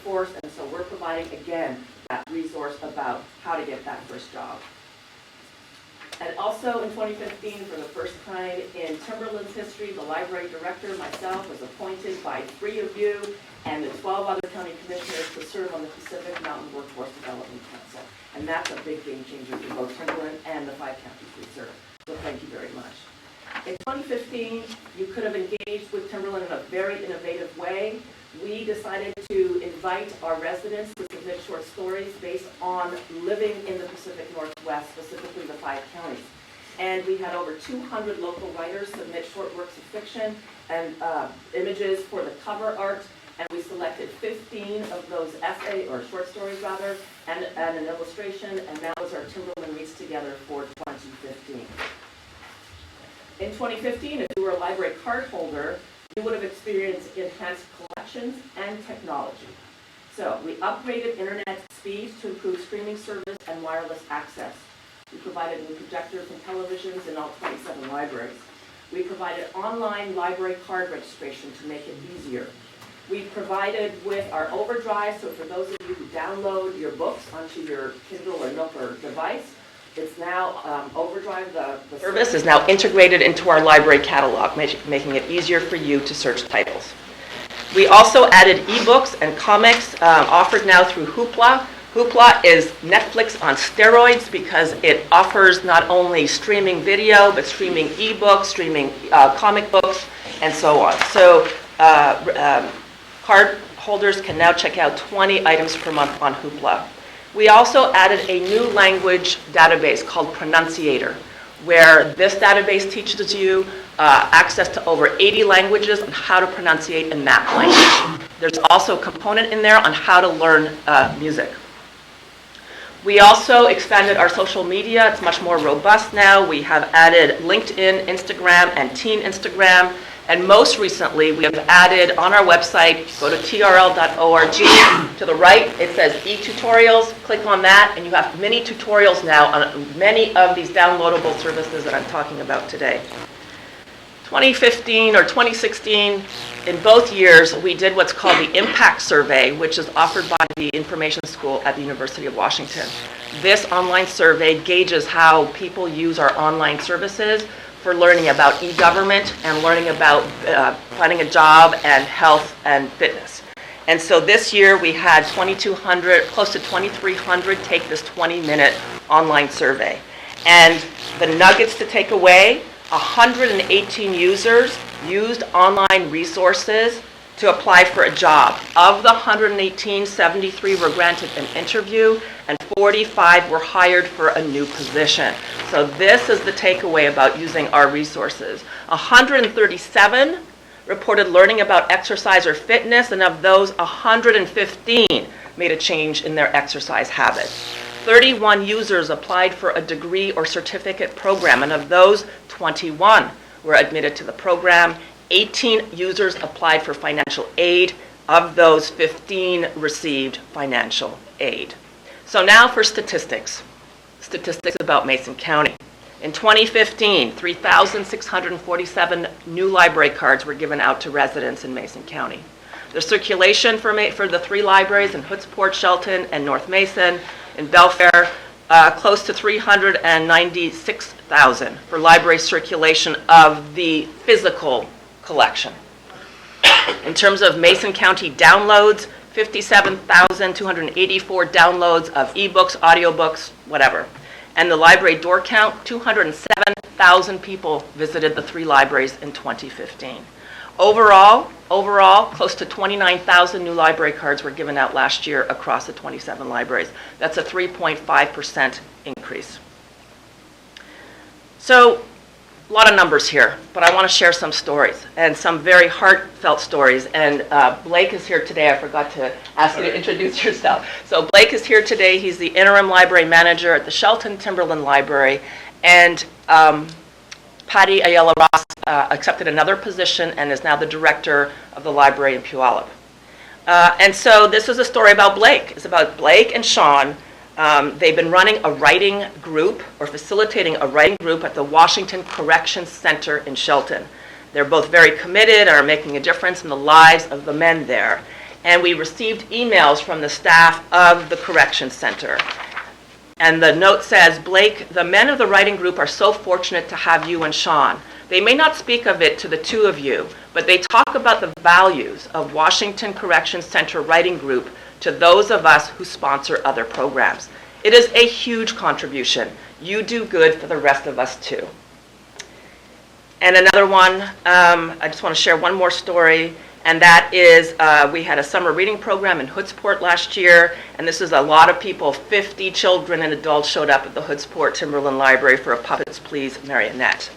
workforce, and so we're providing, again, that resource about how to get that first job. And also in 2015, for the first time in Timberland's history, the library director, myself, was appointed by 3 of you and the 12 other county commissioners to serve on the Pacific Mountain Workforce Development Council. And that's a big game changer for both Timberland and the 5 counties we serve. So thank you very much. In 2015, you could have engaged with Timberland in a very innovative way. We decided to invite our residents to submit short stories based on living in the Pacific Northwest, specifically the 5 counties. And we had over 200 local writers submit short works of fiction and images for the cover art, and we selected 15 of those essay, or short stories rather, and an illustration, and that was our Timberland Reads Together for 2015. In 2015, if you were a library card holder, you would have experienced enhanced collections and technology. So we upgraded internet speeds to improve streaming service and wireless access. We provided new projectors and televisions in all 27 libraries. We provided online library card registration to make it easier. We provided with our Overdrive, so for those of you who download your books onto your Kindle or Nook or device, it's now Overdrive, the service is now integrated into our library catalog, making it easier for you to search titles. We also added ebooks and comics offered now through Hoopla. Hoopla is Netflix on steroids because it offers not only streaming video, but streaming ebooks, streaming comic books, and so on. So card holders can now check out 20 items per month on Hoopla. We also added a new language database called Pronunciator, where this database teaches you access to over 80 languages on how to pronunciate in that language. There's also a component in there on how to learn music. We also expanded our social media. It's much more robust now. We have added LinkedIn, Instagram, and Teen Instagram. And most recently, we have added on our website, go to trl.org. To the right, it says e-tutorials. Click on that, and you have mini tutorials now on many of these downloadable services that I'm talking about today. 2015 or 2016, in both years, we did what's called the Impact Survey, which is offered by the Information School at the University of Washington. This online survey gauges how people use our online services for learning about e-government and learning about finding a job and health and fitness. And so this year we had 2,200, close to 2,300 take this 20-minute online survey. And the nuggets to take away, 118 users used online resources to apply for a job. Of the 118, 73 were granted an interview, and 45 were hired for a new position. So this is the takeaway about using our resources. 137 reported learning about exercise or fitness, and of those, 115 made a change in their exercise habits. 31 users applied for a degree or certificate program, and of those, 21 were admitted to the program. 18 users applied for financial aid. Of those, 15 received financial aid. So now for statistics. Statistics about Mason County. In 2015, 3,647 new library cards were given out to residents in Mason County. The circulation for the 3 libraries in Hoodsport, Shelton, and North Mason, in Belfair, close to 396,000 for library circulation of the physical collection. In terms of Mason County downloads, 57,284 downloads of ebooks, audiobooks, whatever. And the library door count, 207,000 people visited the 3 libraries in 2015. Overall, close to 29,000 new library cards were given out last year across the 27 libraries. That's a 3.5% increase. So, a lot of numbers here, but I want to share some stories, and some very heartfelt stories. And Blake is here today. I forgot to ask you to introduce yourself. So Blake is here today. He's the interim library manager at the Shelton Timberland Library. And Patty Ayala Ross accepted another position and is now the director of the library in Puyallup. And so this is a story about Blake. It's about Blake and Sean. They've been running a writing group, or facilitating a writing group, at the Washington Corrections Center in Shelton. They're both very committed and are making a difference in the lives of the men there. and we received emails from the staff of the Correction Center. And the note says, Blake, the men of the writing group are so fortunate to have you and Sean. They may not speak of it to the two of you, but they talk about the values of Washington Correction Center Writing Group to those of us who sponsor other programs. It is a huge contribution. You do good for the rest of us too. And another one, I just want to share one more story, and that is we had a summer reading program in Hoodsport last year, and this is a lot of people, 50 children and adults showed up at the Hoodsport Timberland Library for a Puppets Please marionette.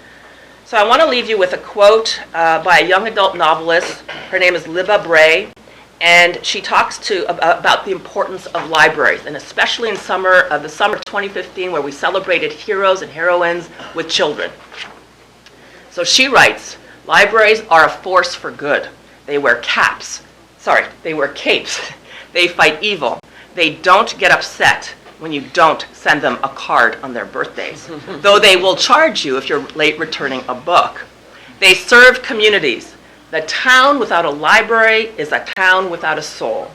So I want to leave you with a quote by a young adult novelist. Her name is Libba Bray, and she talks about the importance of libraries, and especially in the summer of 2015, where we celebrated heroes and heroines with children. So she writes, libraries are a force for good. They wear capes. They fight evil. They don't get upset when you don't send them a card on their birthdays, though they will charge you if you're late returning a book. They serve communities. The town without a library is a town without a soul.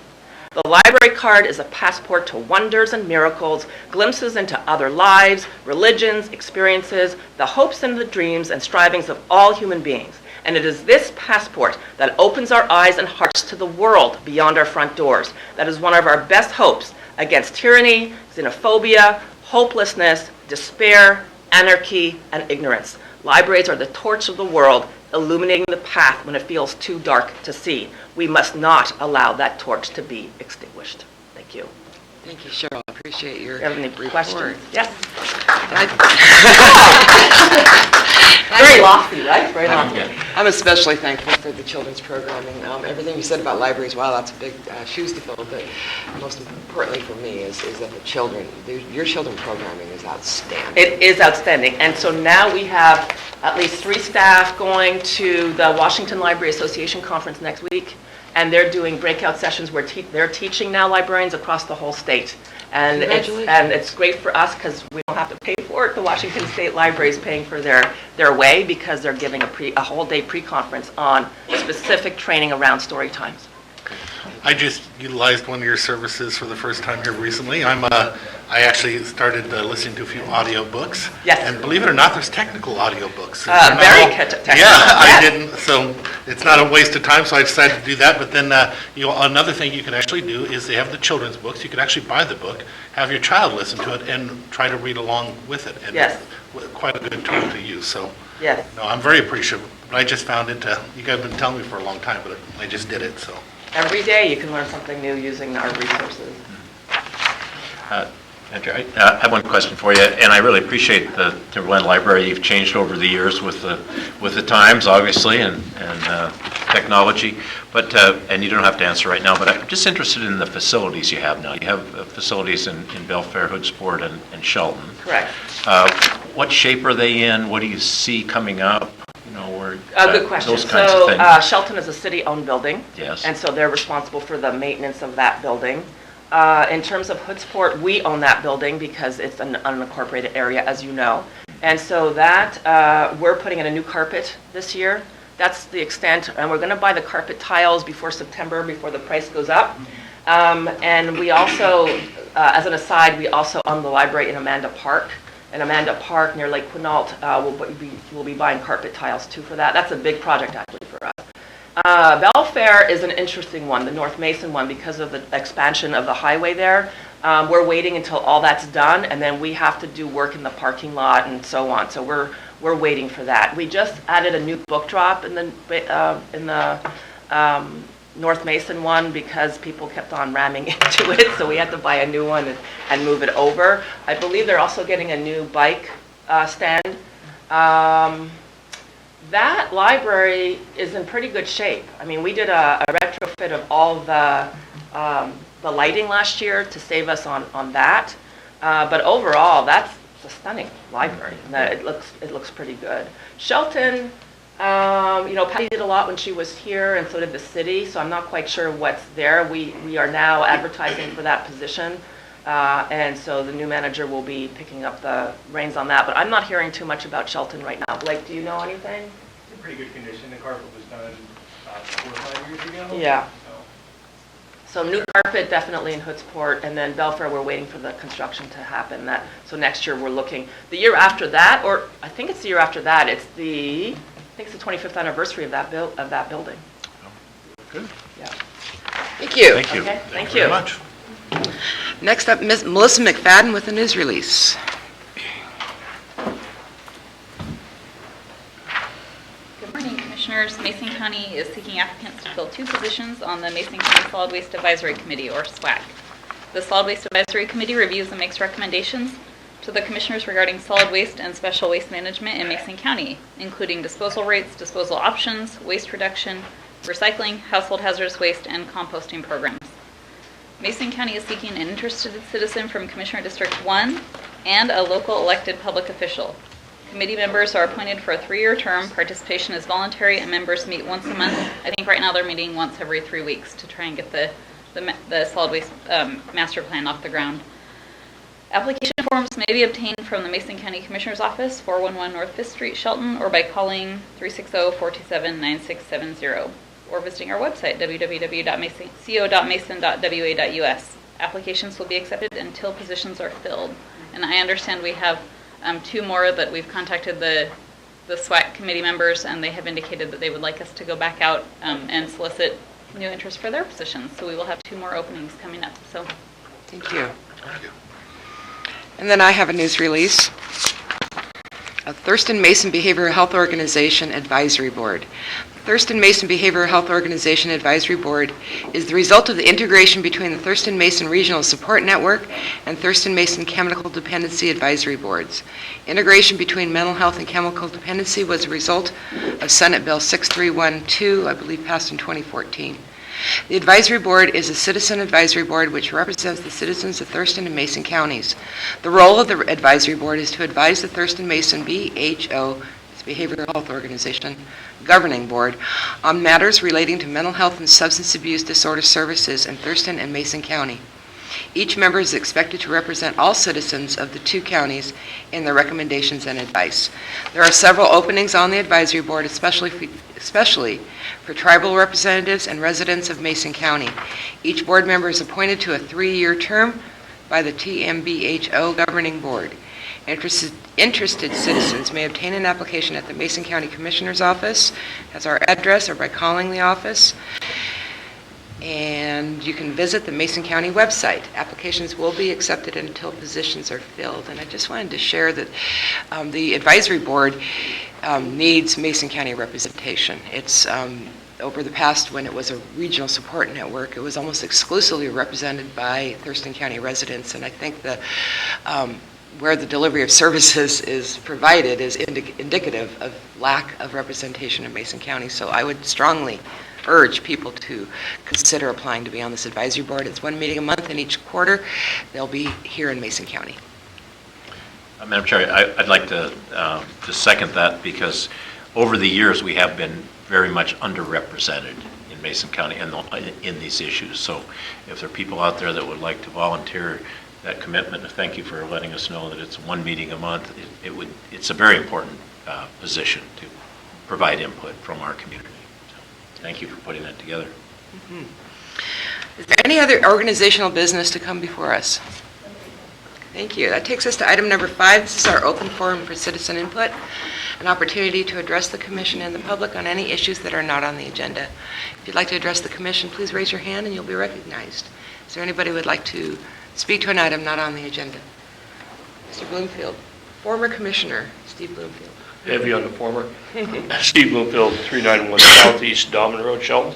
The library card is a passport to wonders and miracles, glimpses into other lives, religions, experiences, the hopes and the dreams and strivings of all human beings. And it is this passport that opens our eyes and hearts to the world beyond our front doors. That is one of our best hopes against tyranny, xenophobia, hopelessness, despair, anarchy, and ignorance. Libraries are the torch of the world, illuminating the path when it feels too dark to see. We must not allow that torch to be extinguished. Thank you. Thank you, Cheryl. I appreciate your Do you have any report. questions? Yes. Very lofty, right? Very lofty. I'm especially thankful for the children's programming. Everything you said about libraries, wow, that's a big shoes to fill. But most importantly for me is that the children, your children's programming is outstanding. It is outstanding. And so now we have at least 3 staff going to the Washington Library Association conference next week. And they're doing breakout sessions where they're teaching now librarians across the whole state. And it's great for us because we don't have to pay for it. The Washington State Library is paying for their way because they're giving a whole day pre-conference on specific training around story times. I just utilized one of your services for the first time here recently. I actually started listening to a few audiobooks. Yes. And believe it or not, there's technical audiobooks. Very technical. Yeah, I didn't. So it's not a waste of time. So I decided to do that. But then, another thing you can actually do is they have the children's books. You can actually buy the book, have your child listen to it, and try to read along with it. And yes. Quite a good tool to use. So yes. No, I'm very appreciative. But I just found it. You guys have been telling me for a long time, but I just did it. So. Every day you can learn something new using our resources. Andrew, I have one question for you, and I really appreciate the Timberland Library. You've changed over the years with the times, obviously, and technology. But and you don't have to answer right now. But I'm just interested in the facilities you have now. You have facilities in Belfair, Hoodsport, and Shelton. Correct. What shape are they in? What do you see coming up? Good question. Those kinds of things. Shelton is a city-owned building. Yes. And so they're responsible for the maintenance of that building. In terms of Hoodsport, we own that building because it's an unincorporated area, as you know. And so that, we're putting in a new carpet this year. That's the extent, and we're going to buy the carpet tiles before September, before the price goes up. And we also, as an aside, we also own the library in Amanda Park. In Amanda Park near Lake Quinault, we'll be buying carpet tiles too for that. That's a big project actually for us. Belfair is an interesting one, the North Mason one, because of the expansion of the highway there. We're waiting until all that's done, and then we have to do work in the parking lot and so on. So we're waiting for that. We just added a new book drop in the North Mason one because people kept on ramming into it, so we had to buy a new one and move it over. I believe they're also getting a new bike stand. That library is in pretty good shape. I mean, we did a retrofit of all the lighting last year to save us on that. But overall, that's a stunning library. It looks pretty good. Shelton, Patty did a lot when she was here, and so did the city. So I'm not quite sure what's there. We are now advertising for that position. And so the new manager will be picking up the reins on that. But I'm not hearing too much about Shelton right now. Blake, do you know anything? It's in pretty good condition. The carpet was done 4 or 5 years ago. Yeah. So new carpet definitely in Hoodsport, and then Belfair, we're waiting for the construction to happen. So next year we're looking, the year after that, or I think it's the year after that, I think it's the 25th anniversary of that building. Good. Yeah. Thank you. Thank you. Okay, thank very you. much. Next up, Ms. Melissa McFadden with a news release. Good morning, Commissioners. Mason County is seeking applicants to fill 2 positions on the Mason County Solid Waste Advisory Committee, or SWAC. The Solid Waste Advisory Committee reviews and makes recommendations to the Commissioners regarding solid waste and special waste management in Mason County, including disposal rates, disposal options, waste reduction, recycling, household hazardous waste, and composting programs. Mason County is seeking an interested citizen from Commissioner District 1 and a local elected public official. Committee members are appointed for a 3-year term. Participation is voluntary, and members meet once a month. I think right now they're meeting once every 3 weeks to try and get the solid waste master plan off the ground. Application forms may be obtained from the Mason County Commissioner's Office, 411 North 5th Street, Shelton, or by calling 360-427-9670, or visiting our website, www.co.mason.wa.us. Applications will be accepted until positions are filled. And I understand we have 2 more that we've contacted the SWAC committee members, and they have indicated that they would like us to go back out and solicit new interest for their positions. So we will have 2 more openings coming up. So Thank you. And then I have a news release. A Thurston Mason Behavioral Health Organization Advisory Board. The Thurston Mason Behavioral Health Organization Advisory Board is the result of the integration between the Thurston Mason Regional Support Network and Thurston Mason Chemical Dependency Advisory Boards. Integration between mental health and chemical dependency was a result of Senate Bill 6312, I believe passed in 2014. The advisory board is a citizen advisory board which represents the citizens of Thurston and Mason counties. The role of the advisory board is to advise the Thurston Mason BHO, Behavioral Health Organization Governing Board, on matters relating to mental health and substance abuse disorder services in Thurston and Mason County. Each member is expected to represent all citizens of the 2 counties in their recommendations and advice. There are several openings on the advisory board, especially for tribal representatives and residents of Mason County. Each board member is appointed to a 3-year term by the TMBHO Governing Board. Interested citizens may obtain an application at the Mason County Commissioner's Office, as our address, or by calling the office. And you can visit the Mason County website. Applications will be accepted until positions are filled. And I just wanted to share that the advisory board needs Mason County representation. It's over the past, when it was a regional support network, it was almost exclusively represented by Thurston County residents. And I think that where the delivery of services is provided is indicative of lack of representation in Mason County. So I would strongly urge people to consider applying to be on this advisory board. It's 1 meeting a month, and each quarter they'll be here in Mason County. Madam Chair, I'd like to second that, because over the years we have been very much underrepresented in Mason County in these issues. So if there are people out there that would like to volunteer that commitment, thank you for letting us know that it's 1 meeting a month. It's a very important position to provide input from our community. So thank you for putting that together. Mm-hmm. Is there any other organizational business to come before us? Thank you. That takes us to item number 5. This is our open forum for citizen input, an opportunity to address the commission and the public on any issues that are not on the agenda. If you'd like to address the commission, please raise your hand and you'll be recognized. Is there anybody who would like to speak to an item not on the agenda? Mr. Bloomfield, former commissioner, Steve Bloomfield. Heavy on the former. Steve Bloomfield, 391 Southeast Dahman Road, Shelton.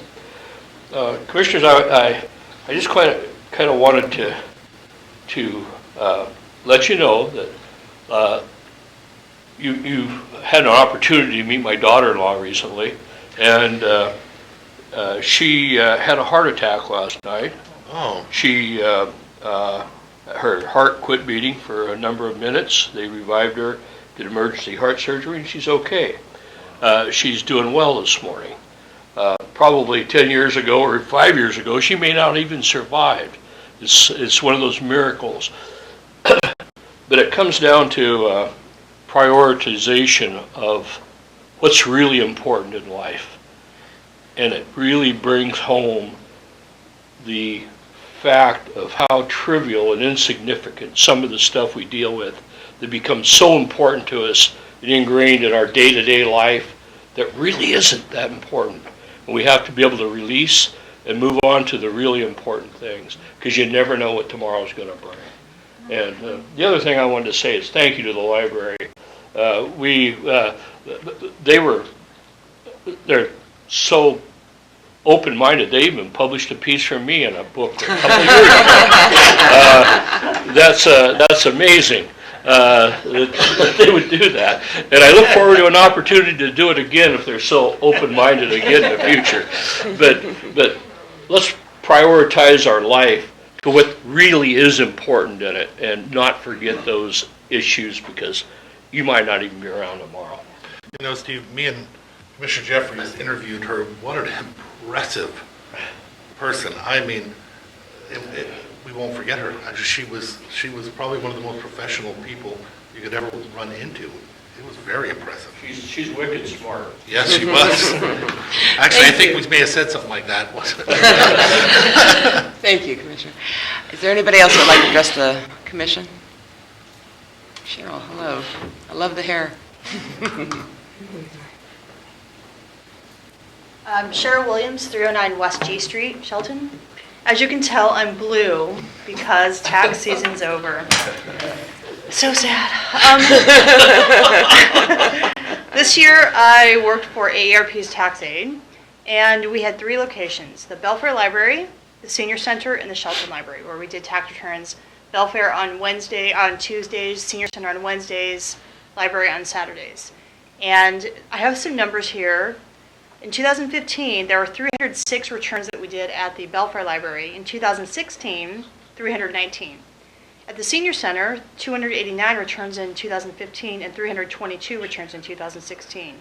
Commissioners, I just kind of wanted to let you know that you had an opportunity to meet my daughter-in-law recently, and she had a heart attack last night. Oh. She her heart quit beating for a number of minutes. They revived her, did emergency heart surgery, and she's okay. She's doing well this morning. Probably 10 years ago or 5 years ago, she may not even survived. It's one of those miracles. But it comes down to prioritization of what's really important in life. And it really brings home the fact of how trivial and insignificant some of the stuff we deal with that becomes so important to us and ingrained in our day-to-day life that really isn't that important. And we have to be able to release and move on to the really important things, because you never know what tomorrow's going to bring. And the other thing I wanted to say is thank you to the library. They're so open-minded, they even published a piece from me in a book a couple years ago. That's amazing that they would do that. And I look forward to an opportunity to do it again if they're so open-minded again in the future. But let's prioritize our life to what really is important in it and not forget those issues, because you might not even be around tomorrow. You know, Steve, me and Commissioner Jeffries interviewed her. What an impressive person. I mean, we won't forget her. She was probably one of the most professional people you could ever run into. It was very impressive. She's wicked smart. Yes, she was. Actually, I think we may have said something like that. Thank you, Commissioner. Is there anybody else who would like to address the commission? Cheryl, hello. I love the hair. Cheryl Williams, 309 West G Street, Shelton. As you can tell, I'm blue because tax season's over. So sad. This year, I worked for AARP's tax aid, and we had 3 locations: the Belfair Library, the Senior Center, and the Shelton Library, where we did tax returns. Belfair on Tuesdays, Senior Center on Wednesdays, Library on Saturdays. And I have some numbers here. In 2015, there were 306 returns that we did at the Belfair Library. In 2016, 319. At the Senior Center, 289 returns in 2015 and 322 returns in 2016.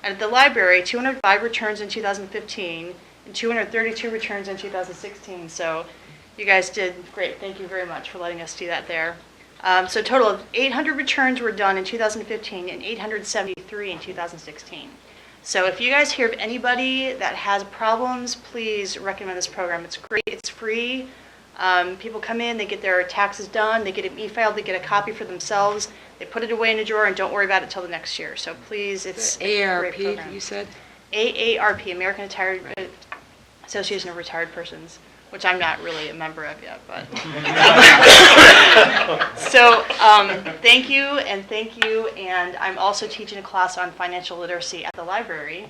And at the library, 205 returns in 2015 and 232 returns in 2016. So you guys did great. Thank you very much for letting us do that there. So a total of 800 returns were done in 2015 and 873 in 2016. So if you guys hear of anybody that has problems, please recommend this program. It's great. It's free. People come in, they get their taxes done, they get it e-filed, they get a copy for themselves, they put it away in a drawer and don't worry about it till the next year. So please, it's a great program. AARP, you said? AARP, American Association of Retired Persons, which I'm not really a member of yet, but. So thank you, and I'm also teaching a class on financial literacy at the library,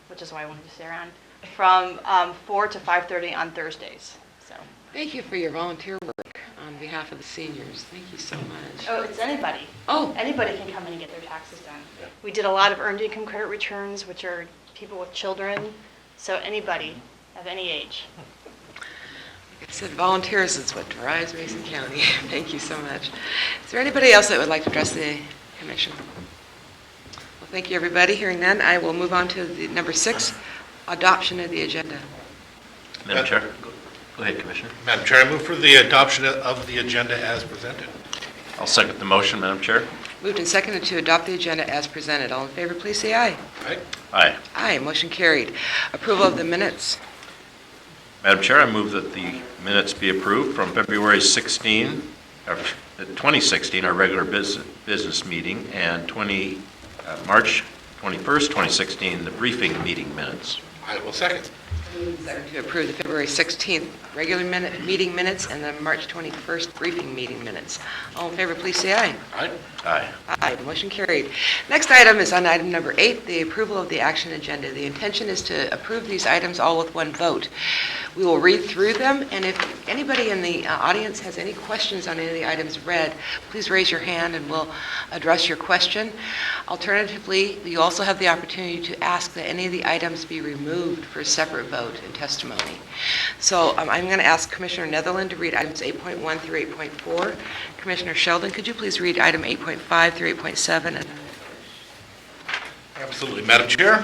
which is why I wanted to stay around, from 4 to 5:30 on Thursdays. So. Thank you for your volunteer work on behalf of the seniors. Thank you so much. Oh, it's anybody. Oh, Anybody can come in and get their taxes done. We did a lot of earned income credit returns, which are people with children, so anybody of any age. like I said, volunteers is what drives Mason County. Thank you so much. Is there anybody else that would like to address the commission? Well, thank you, everybody. Hearing none, I will move on to the number 6, adoption of the agenda. Madam Chair? Go ahead, Commissioner. Madam Chair, I move for the adoption of the agenda as presented. I'll second the motion, Madam Chair. Moved and seconded to adopt the agenda as presented. All in favor, please say aye. Right? Aye. Aye, motion carried. Approval of the minutes. Madam Chair, I move that the minutes be approved from February 2016, our regular business meeting, and March 21st, 2016, the briefing meeting minutes. I will second. To approve the February 16th regular meeting minutes and the March 21st briefing meeting minutes. All in favor, please say aye. Aye. Aye. Aye, motion carried. Next item is on item number 8, the approval of the action agenda. The intention is to approve these items all with one vote. We will read through them, and if anybody in the audience has any questions on any of the items read, please raise your hand and we'll address your question. Alternatively, you also have the opportunity to ask that any of the items be removed for a separate vote and testimony. So I'm going to ask Commissioner Netherland to read items 8.1 through 8.4. Commissioner Sheldon, could you please read item 8.5 through 8.7? Absolutely. Madam Chair,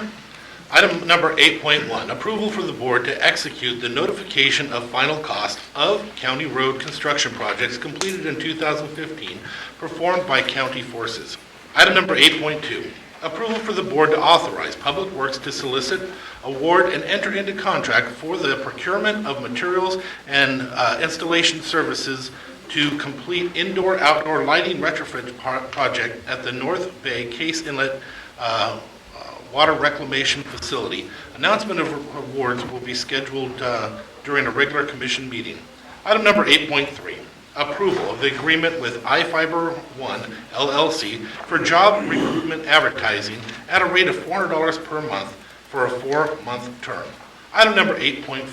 item number 8.1, approval for the board to execute the notification of final cost of county road construction projects completed in 2015 performed by county forces. Item number 8.2, Approval for the board to authorize Public Works to solicit, award, and enter into contract for the procurement of materials and installation services to complete indoor-outdoor lighting retrofit project at the North Bay Case Inlet Water Reclamation Facility. Announcement of awards will be scheduled during a regular commission meeting. Item number 8.3, approval of the agreement with iFiber One LLC for job recruitment advertising at a rate of $400 per month for a 4-month term. Item number 8.4,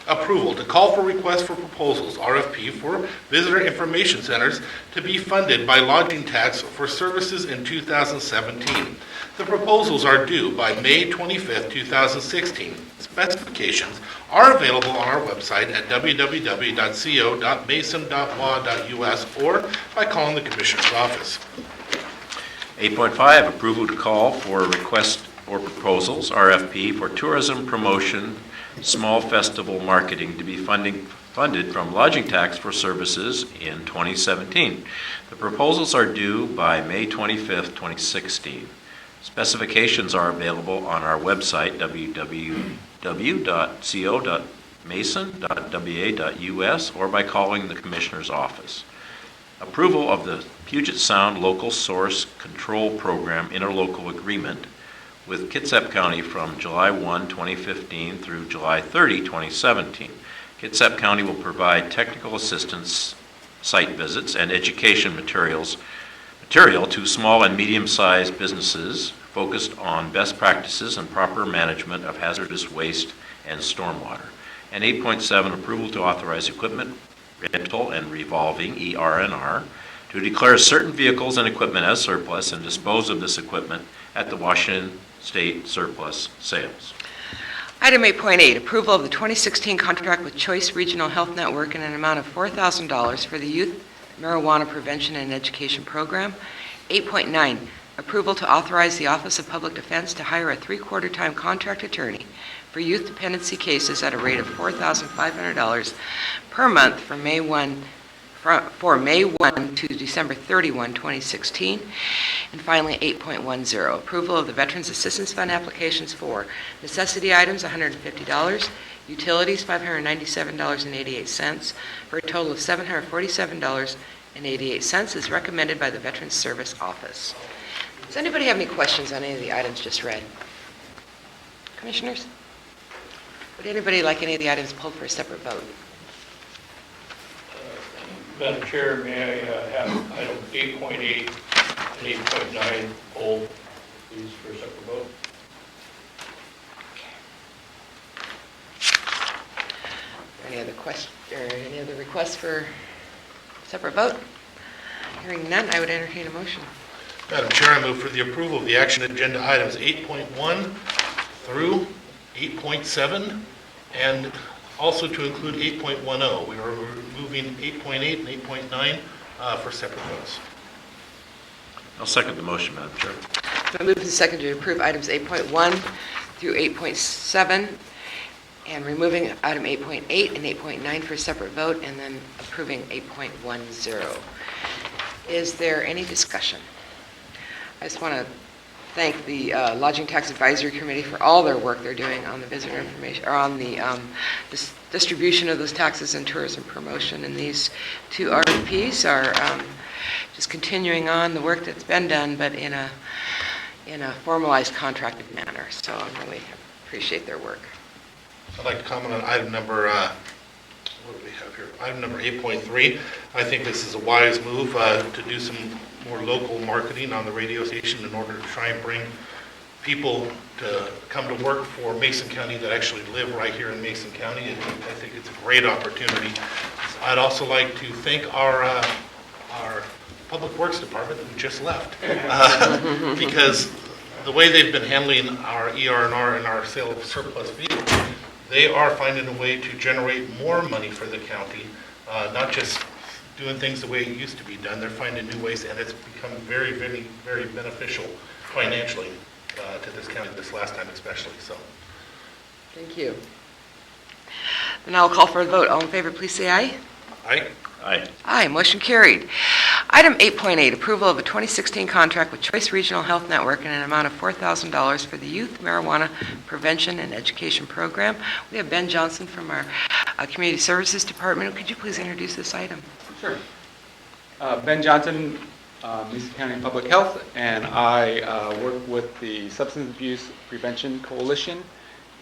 approval to call for requests for proposals, RFP, for visitor information centers to be funded by lodging tax for services in 2017. The proposals are due by May 25th, 2016. Specifications are available on our website at www.co.mason.wa.us or by calling the Commissioner's office. 8.5, approval to call for a request for proposals, RFP, for tourism promotion, small festival marketing to be funded from lodging tax for services in 2017. The proposals are due by May 25th, 2016. Specifications are available on our website, www.co.mason.wa.us, or by calling the Commissioner's office. Approval of the Puget Sound Local Source Control Program interlocal agreement with Kitsap County from July 1, 2015 through July 30, 2017. Kitsap County will provide technical assistance, site visits, and education material to small and medium-sized businesses focused on best practices and proper management of hazardous waste and stormwater. And 8.7, approval to authorize equipment rental and revolving, ER&R, to declare certain vehicles and equipment as surplus and dispose of this equipment at the Washington State Surplus Sales. Item 8.8, approval of the 2016 contract with Choice Regional Health Network in an amount of $4,000 for the Youth Marijuana Prevention and Education Program. 8.9, approval to authorize the Office of Public Defense to hire a 3/4-time contract attorney for youth dependency cases at a rate of $4,500 per month for May 1 to December 31, 2016. And finally, 8.10, approval of the Veterans Assistance Fund applications for necessity items, $150, utilities, $597.88, for a total of $747.88, as recommended by the Veterans Service Office. Does anybody have any questions on any of the items just read? Commissioners? Would anybody like any of the items pulled for a separate vote? Madam Chair, may I have item 8.8 and 8.9 pulled, please, for a separate vote? Any other requests for separate vote? Hearing none, I would entertain a motion. Madam Chair, I move for the approval of the action agenda items 8.1 through 8.7, and also to include 8.10. We are removing 8.8 and 8.9 for separate votes. I'll second the motion, Madam Chair. It's been moved and seconded to approve items 8.1 through 8.7, and removing item 8.8 and 8.9 for a separate vote, and then approving 8.10. Is there any discussion? I just want to thank the Lodging Tax Advisory Committee for all their work they're doing on the visitor information, or on the distribution of those taxes and tourism promotion. And these two RFPs are just continuing on the work that's been done, but in a formalized, contracted manner. So I really appreciate their work. I'd like to comment on item number, what do we have here? Item number 8.3. I think this is a wise move to do some more local marketing on the radio station in order to try and bring people to come to work for Mason County that actually live right here in Mason County. And I think it's a great opportunity. I'd also like to thank our Public Works Department who just left because the way they've been handling our ER&R and our sale of surplus vehicles, they are finding a way to generate more money for the county, not just doing things the way it used to be done. They're finding new ways, and it's become very, very, very beneficial financially to this county this last time especially. So, Thank you. Then I'll call for a vote. All in favor, please say aye. Aye. Aye. Aye, motion carried. Item 8.8, approval of a 2016 contract with Choice Regional Health Network in an amount of $4,000 for the Youth Marijuana Prevention and Education Program. We have Ben Johnson from our Community Services Department. Could you please introduce this item? Sure. Ben Johnson, Mason County Public Health, and I work with the Substance Abuse Prevention Coalition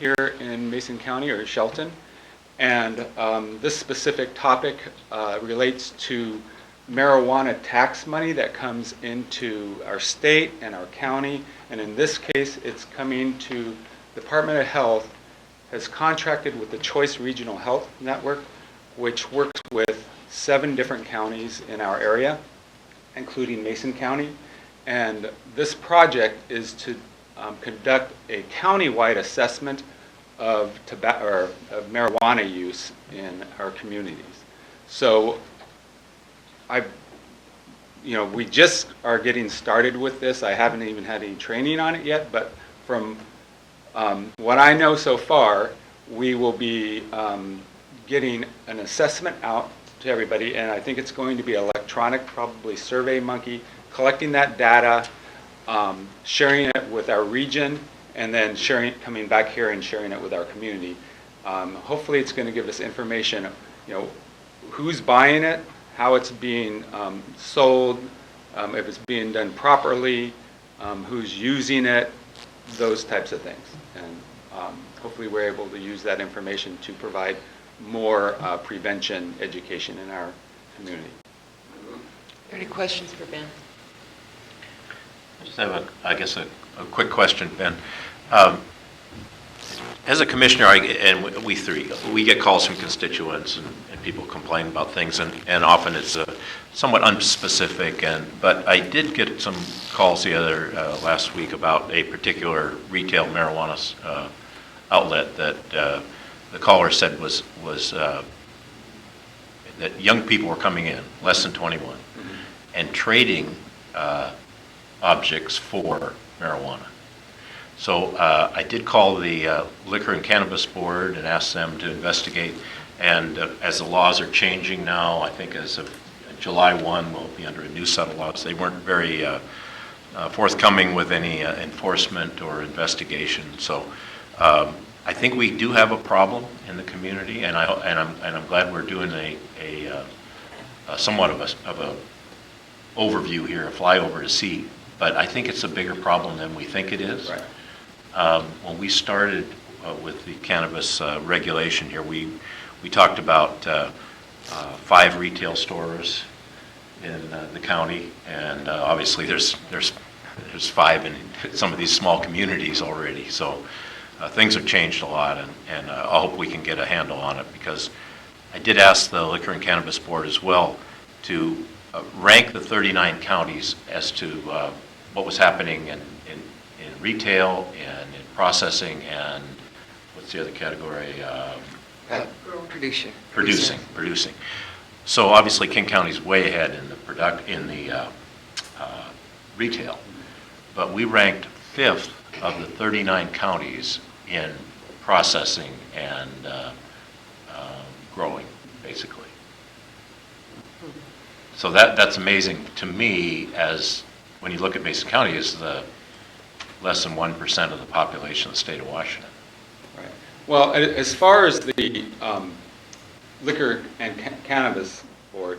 here in Mason County, or Shelton. And this specific topic relates to marijuana tax money that comes into our state and our county. And in this case, it's coming to Department of Health has contracted with the Choice Regional Health Network, which works with 7 different counties in our area, including Mason County. And this project is to conduct a county-wide assessment of marijuana use in our communities. So we just are getting started with this. I haven't even had any training on it yet, but from what I know so far, we will be getting an assessment out to everybody, and I think it's going to be electronic, probably SurveyMonkey, collecting that data, sharing it with our region, and then coming back here and sharing it with our community. Hopefully it's going to give us information, who's buying it, how it's being sold, if it's being done properly, who's using it, those types of things. And hopefully we're able to use that information to provide more prevention education in our community. Are there any questions for Ben? I just have, a quick question, Ben. As a commissioner, we get calls from constituents and people complain about things, and often it's somewhat unspecific. But I did get some calls last week about a particular retail marijuana outlet that the caller said was that young people were coming in, less than 21, and trading objects for marijuana. So I did call the Liquor and Cannabis Board and asked them to investigate. And as the laws are changing now, I think as of July 1, we'll be under a new set of laws. They weren't very forthcoming with any enforcement or investigation. So I think we do have a problem in the community, and I'm glad we're doing a somewhat of a overview here, a flyover to see. But I think it's a bigger problem than we think it is. Right. When we started with the cannabis regulation here, we talked about 5 retail stores in the county, and obviously there's 5 in some of these small communities already. So things have changed a lot, and I hope we can get a handle on it, because I did ask the Liquor and Cannabis Board as well to rank the 39 counties as to what was happening in retail and in processing, and what's the other category? Producing. So obviously King County's way ahead in the retail, but we ranked 5th of the 39 counties in processing and growing, basically. So that's amazing to me, as when you look at Mason County as the less than 1% of the population of the state of Washington. Right. Well, as far as the Liquor and Cannabis Board,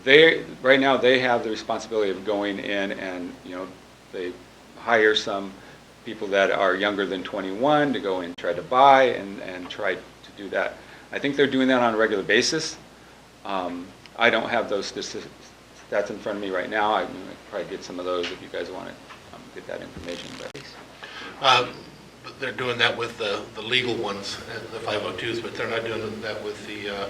right now they have the responsibility of going in and, they hire some people that are younger than 21 to go and try to buy and try to do that. I think they're doing that on a regular basis. I don't have those stats in front of me right now. I can probably get some of those if you guys want to get that information. But they're doing that with the legal ones, the 502s, but they're not doing that with the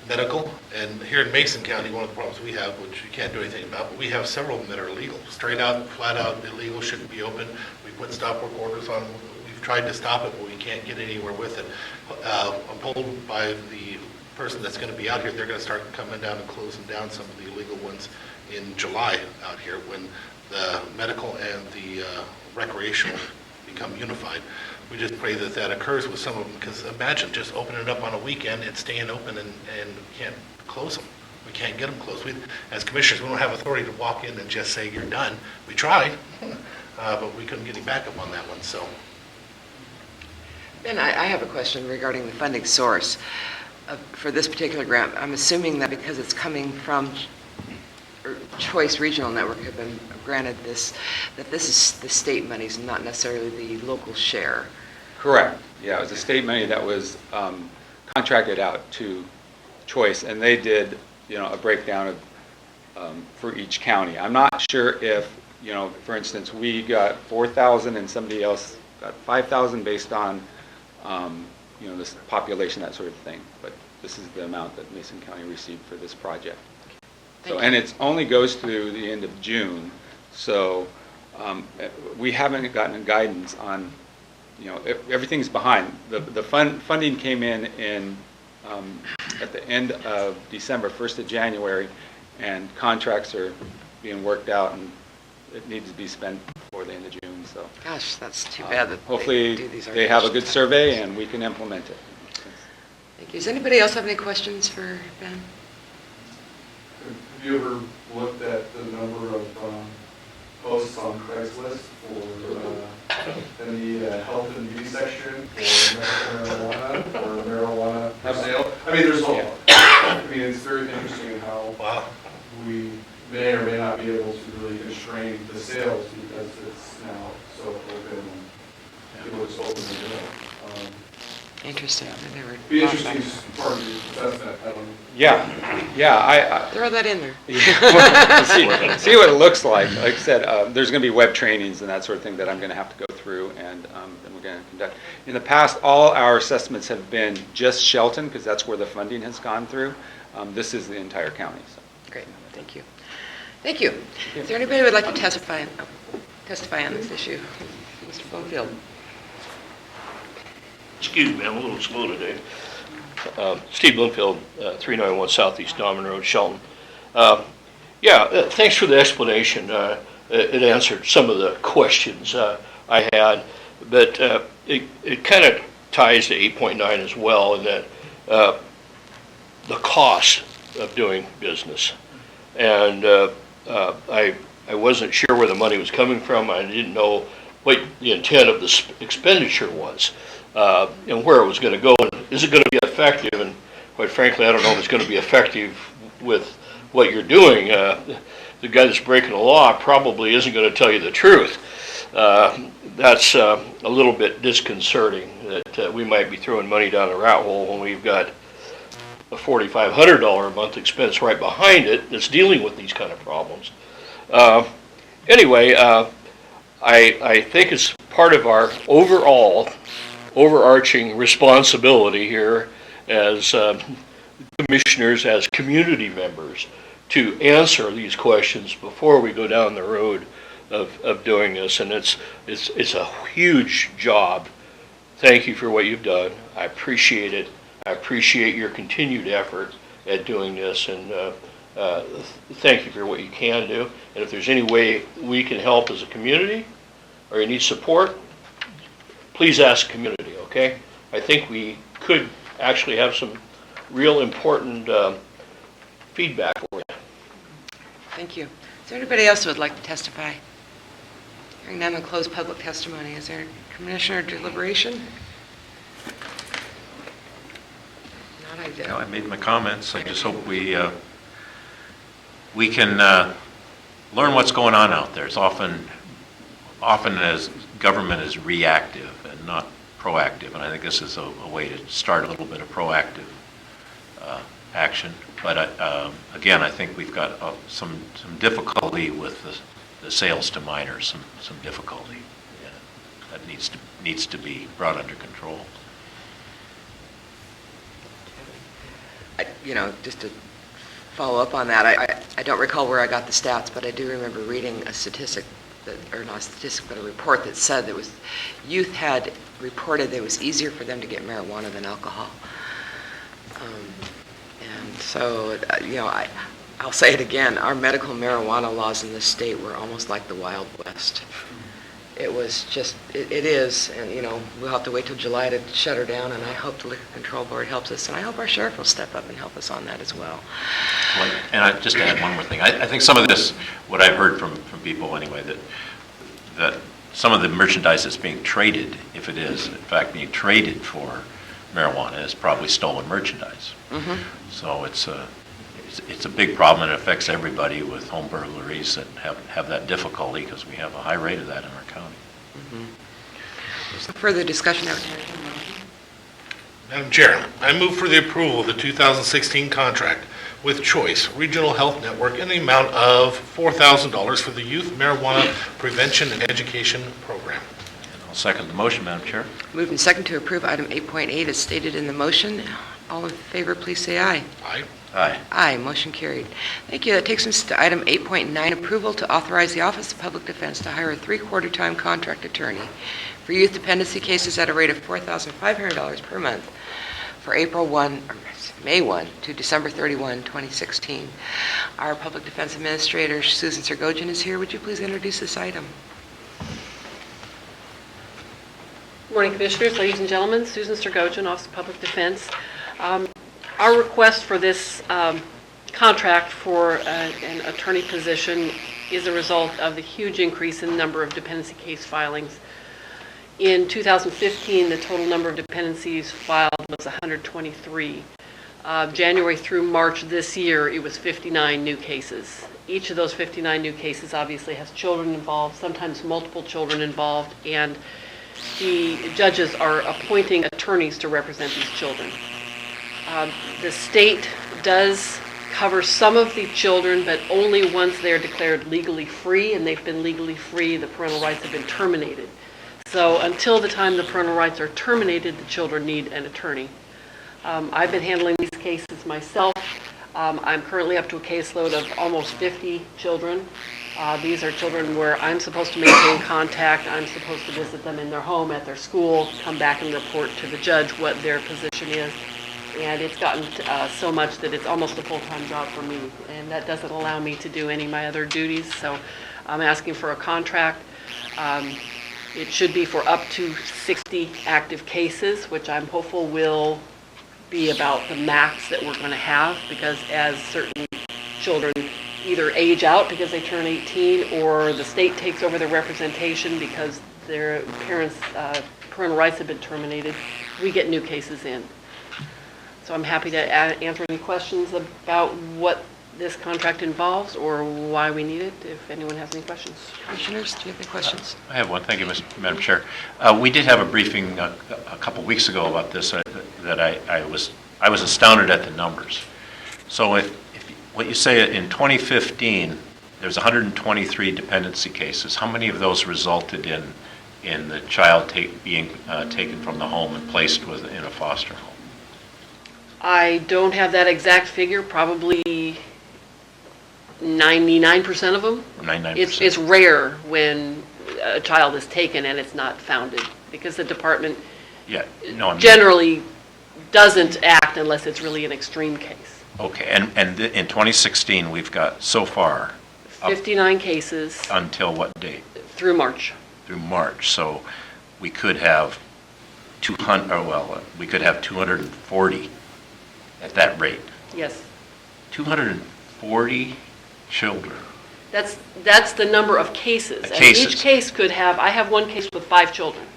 medical. And here in Mason County, one of the problems we have, which we can't do anything about, but we have several of them that are illegal. Straight out, flat out illegal, shouldn't be open. We put stop work orders on them. We've tried to stop it, but we can't get anywhere with it. I'm told by the person that's going to be out here, they're going to start coming down and closing down some of the illegal ones in July out here, when the medical and the recreational become unified. We just pray that that occurs with some of them, because imagine just opening it up on a weekend and staying open and can't close them. We can't get them closed. As commissioners, we don't have authority to walk in and just say, you're done. We tried, but we couldn't get any backup on that one, so. Ben, I have a question regarding the funding source for this particular grant. I'm assuming that because it's coming from Choice Regional Network have been granted this, that this is the state monies, not necessarily the local share. Correct. Yeah, it was the state money that was contracted out to Choice, and they did, a breakdown of for each county. I'm not sure if, for instance, we got 4,000 and somebody else got 5,000 based on, this population, that sort of thing. But this is the amount that Mason County received for this project. So, and it only goes through the end of June, so we haven't gotten guidance on, everything's behind. The funding came in at the end of December, 1st of January, and contracts are being worked out, and it needs to be spent before the end of June, so. Gosh, that's too bad that Hopefully, they do these they have a good artificial survey and we can implement it. Thank you. Does anybody else have any questions for Ben? Have you ever looked at the number of posts on Craigslist for in the health and beauty section for medical marijuana or marijuana for sale? I mean, there's a whole, it's very interesting how we may or may not be able to really constrain the sales because it's now so open and people just open the door. Interesting. I never Be thought interesting about as part of your assessment. I don't know. Yeah, it. Throw that in there. see what it looks like. Like I said, there's going to be web trainings and that sort of thing that I'm going to have to go through, and then we're going to conduct. In the past, all our assessments have been just Shelton because that's where the funding has gone through. This is the entire county. So. Great. Thank you. Thank you. Is there anybody who would like to testify on this issue? Mr. Bloomfield. Excuse me, I'm a little slow today. Steve Bloomfield, 391 Southeast Dahman Road, Shelton. Thanks for the explanation. It answered some of the questions I had, but it kind of ties to 8.9 as well in that the cost of doing business. And I wasn't sure where the money was coming from. I didn't know what the intent of the expenditure was. And where it was going to go, and is it going to be effective? And quite frankly, I don't know if it's going to be effective with what you're doing. The guy that's breaking the law probably isn't going to tell you the truth. That's a little bit disconcerting that we might be throwing money down a rat hole when we've got a $4,500 a month expense right behind it that's dealing with these kind of problems. Anyway, I think it's part of our overarching responsibility here as commissioners, as community members, to answer these questions before we go down the road of doing this. And it's a huge job. Thank you for what you've done. I appreciate it. I appreciate your continued effort at doing this, and thank you for what you can do. And if there's any way we can help as a community, or you need support, please ask the community, okay? I think we could actually have some real important feedback for you. Thank you. Is there anybody else who would like to testify? Hearing none, I'll close public testimony. Is there commissioner deliberation? Not I did. I made my comments. I just hope we can learn what's going on out there. It's often as government is reactive and not proactive, and I think this is a way to start a little bit of proactive action. But again, I think we've got some difficulty with the sales to minors, some difficulty that needs to be brought under control. Just to follow up on that, I don't recall where I got the stats, but I do remember reading a statistic, or not a statistic, but a report that said that youth had reported that it was easier for them to get marijuana than alcohol. And so, I'll say it again, our medical marijuana laws in this state were almost like the Wild West. it was just, it is, and, we'll have to wait till July to shut her down, and I hope the Liquor Control Board helps us, and I hope our sheriff will step up and help us on that as well. And just to add one more thing, I think some of this, what I've heard from people anyway, that some of the merchandise that's being traded, if it is in fact being traded for marijuana, is probably stolen merchandise. So it's a big problem, and it affects everybody with home burglaries that have that difficulty, because we have a high rate of that in our county. So further discussion out Madam Chair, I move for the approval of the 2016 contract with Choice Regional Health Network in the amount of $4,000 for the Youth Marijuana Prevention and Education Program. And I'll second the motion, Madam Chair. Moved and second to approve item 8.8 as stated in the motion. All in favor, please say aye. Aye. Aye. Aye, motion carried. Thank you. That takes us to item 8.9, approval to authorize the Office of Public Defense to hire a three-quarter-time contract attorney for youth dependency cases at a rate of $4,500 per month for May 1 to December 31, 2016. Our Public Defense Administrator, Susan Sergojian, is here. Would you please introduce this item? Morning, Commissioners, ladies and gentlemen. Susan Sergojian, Office of Public Defense. Our request for this contract for an attorney position is a result of the huge increase in the number of dependency case filings. In 2015, the total number of dependencies filed was 123. January through March this year, it was 59 new cases. Each of those 59 new cases obviously has children involved, sometimes multiple children involved, and the judges are appointing attorneys to represent these children. The state does cover some of the children, but only once they're declared legally free, and they've been legally free, the parental rights have been terminated. So until the time the parental rights are terminated, the children need an attorney. I've been handling these cases myself. I'm currently up to a caseload of almost 50 children. These are children where I'm supposed to maintain contact. I'm supposed to visit them in their home, at their school, come back and report to the judge what their position is. And it's gotten so much that it's almost a full-time job for me, and that doesn't allow me to do any of my other duties. So I'm asking for a contract. It should be for up to 60 active cases, which I'm hopeful will be about the max that we're going to have, because as certain children either age out because they turn 18, or the state takes over their representation because their parents' parental rights have been terminated, we get new cases in. So I'm happy to answer any questions about what this contract involves or why we need it, if anyone has any questions. Commissioners, do you have any questions? I have one. Thank you, Madam Chair. We did have a briefing a couple weeks ago about this that I was astounded at the numbers. So if what you say in 2015, there's 123 dependency cases. How many of those resulted in the child being taken from the home and placed in a foster home? I don't have that exact figure, probably 99% of them. 99%. It's rare when a child is taken and it's not founded, because the department generally doesn't act unless it's really an extreme case. Okay, and in 2016, we've got so far 59 cases. Until what date? Through March. Through March. So we could have 240 at that rate. Yes. 240 children. That's the number of cases. And each case could have, I have one case with 5 children.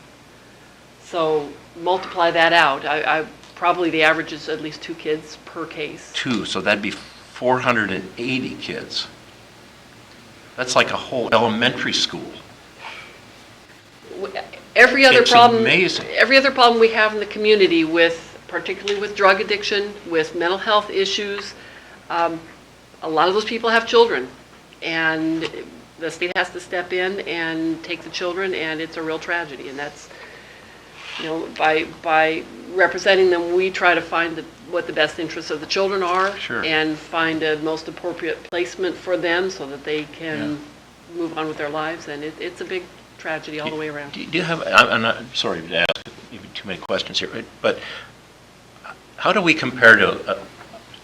So multiply that out. I probably the average is at least 2 kids per case. 2, so that'd be 480 kids. That's like a whole elementary school. Every other It's problem, amazing. Every other problem we have in the community, particularly with drug addiction, with mental health issues, a lot of those people have children, and the state has to step in and take the children, and it's a real tragedy. And that's, by representing them, we try to find what the best interests of the children are, Sure. and find a most appropriate placement for them so that they can move on with their lives. And it's a big tragedy all the way around. Do you have, I'm not, sorry to ask too many questions here, but how do we compare to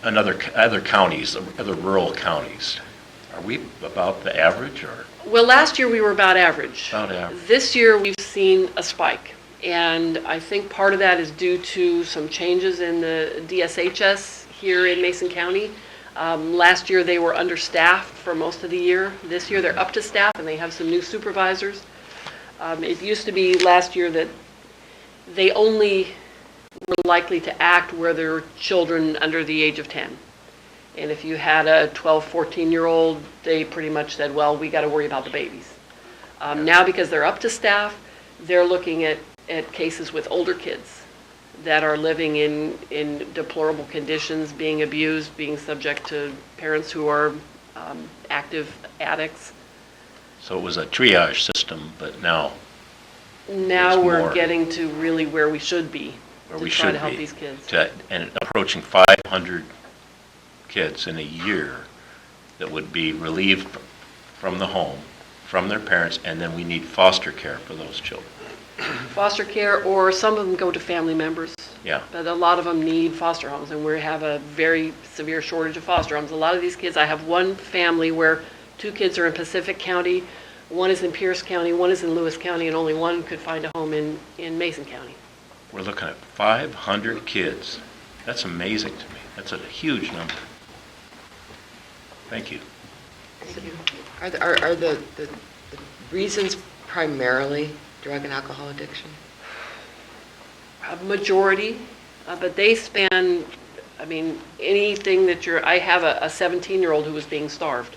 other counties, other rural counties? Are we about the average, or? Well, last year we were about average. About average. This year we've seen a spike, and I think part of that is due to some changes in the DSHS here in Mason County. Last year they were understaffed for most of the year. This year they're up to staff and they have some new supervisors. It used to be last year that they only were likely to act where there were children under the age of 10. And if you had a 12, 14-year-old, they pretty much said, well, we got to worry about the babies. Now, because they're up to staff, they're looking at cases with older kids that are living in deplorable conditions, being abused, being subject to parents who are active addicts. So it was a triage system, but now Now There's we're more. getting to really where we should be where to we try should to help be. these kids. And approaching 500 kids in a year that would be relieved from the home, from their parents, and then we need foster care for those children. Foster care, or some of them go to family members. Yeah. But a lot of them need foster homes, and we have a very severe shortage of foster homes. A lot of these kids, I have one family where 2 kids are in Pacific County, one is in Pierce County, one is in Lewis County, and only one could find a home in Mason County. We're looking at 500 kids. That's amazing to me. That's a huge number. Thank you. Are the reasons primarily drug and alcohol addiction? A majority, but they span, I mean, anything that I have a 17-year-old who was being starved.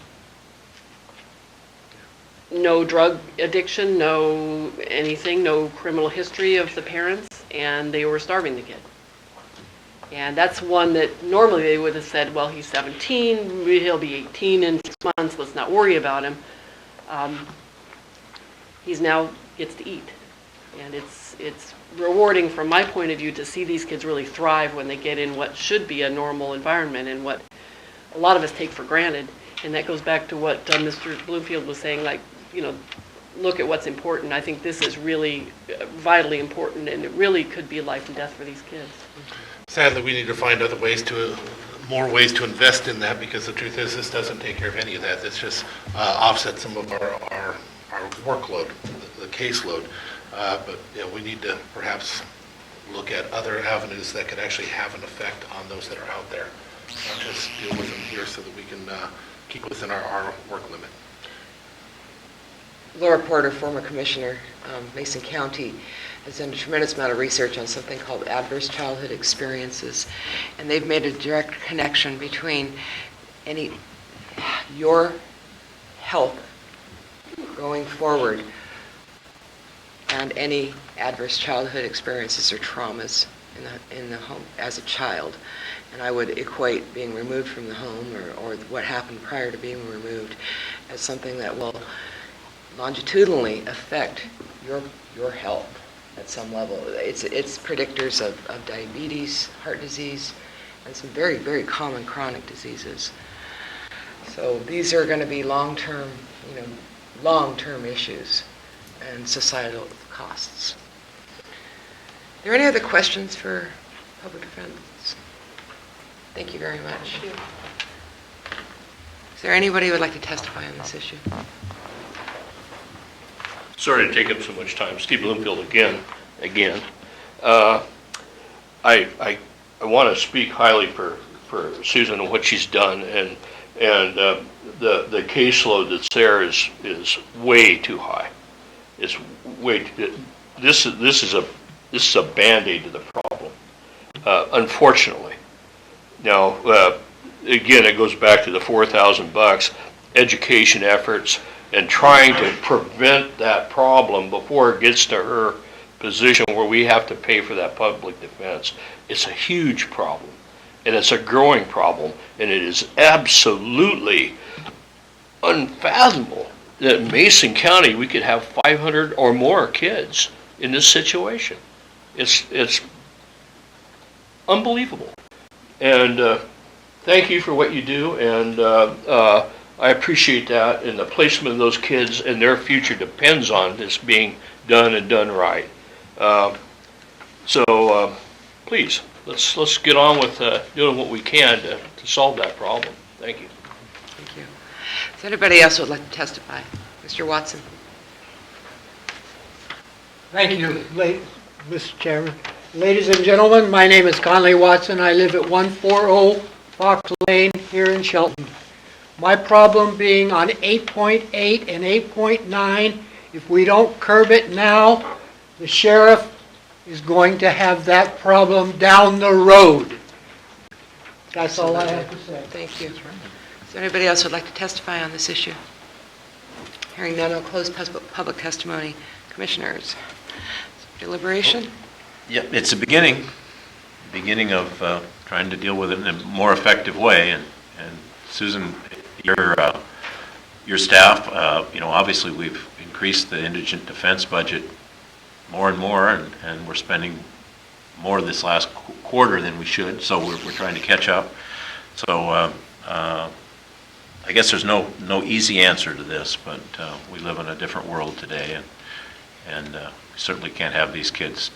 No drug addiction, no anything, no criminal history of the parents, and they were starving the kid. And that's one that normally they would have said, well, he's 17, he'll be 18 in 6 months, let's not worry about him. He's now gets to eat. And it's rewarding from my point of view to see these kids really thrive when they get in what should be a normal environment and what a lot of us take for granted. And that goes back to what Mr. Bloomfield was saying, like, you know, look at what's important. I think this is really vitally important, and it really could be life and death for these kids. Sadly, we need to find other ways more ways to invest in that, because the truth is, this doesn't take care of any of that. It's just offset some of our workload, the caseload. But you know, we need to perhaps look at other avenues that could actually have an effect on those that are out there. Not just deal with them here so that we can keep within our work limit. Laura Porter, former commissioner, Mason County, has done a tremendous amount of research on something called adverse childhood experiences, and they've made a direct connection between your health going forward and any adverse childhood experiences or traumas in the home as a child. And I would equate being removed from the home or what happened prior to being removed as something that will longitudinally affect your health at some level. It's predictors of diabetes, heart disease, and some very, very common chronic diseases. So these are going to be long-term issues and societal costs. Are there any other questions for public defense? Thank you very much. Is there anybody who would like to testify on this issue? Sorry to take up so much time. Steve Bloomfield again. I want to speak highly for Susan and what she's done, and the caseload that's there is way too high. It's way too, this is a Band-Aid to the problem, unfortunately. Now, again, it goes back to the $4,000 education efforts and trying to prevent that problem before it gets to her position where we have to pay for that public defense. It's a huge problem, and it's a growing problem, and it is absolutely unfathomable that in Mason County we could have 500 or more kids in this situation. It's unbelievable. And thank you for what you do, and I appreciate that, and the placement of those kids and their future depends on this being done and done right. So please, let's get on with doing what we can to solve that problem. Thank you. Thank you. Is there anybody else who would like to testify? Mr. Mr. Watson. Thank you, Mr. Chairman. Ladies and gentlemen, my name is Conley Watson. I live at 140 Fox Lane here in Shelton. My problem being on 8.8 and 8.9, if we don't curb it now, the sheriff is going to have that problem down the road. That's all I have to say. Thank you. Is there anybody else who would like to testify on this issue? Hearing none, I'll close public testimony. Commissioners, deliberation? Yeah, it's a beginning of trying to deal with it in a more effective way. And Susan, your staff, obviously we've increased the indigent defense budget more and more, and we're spending more this last quarter than we should, so we're trying to catch up. So I guess there's no easy answer to this, but we live in a different world today, and we certainly can't have these kids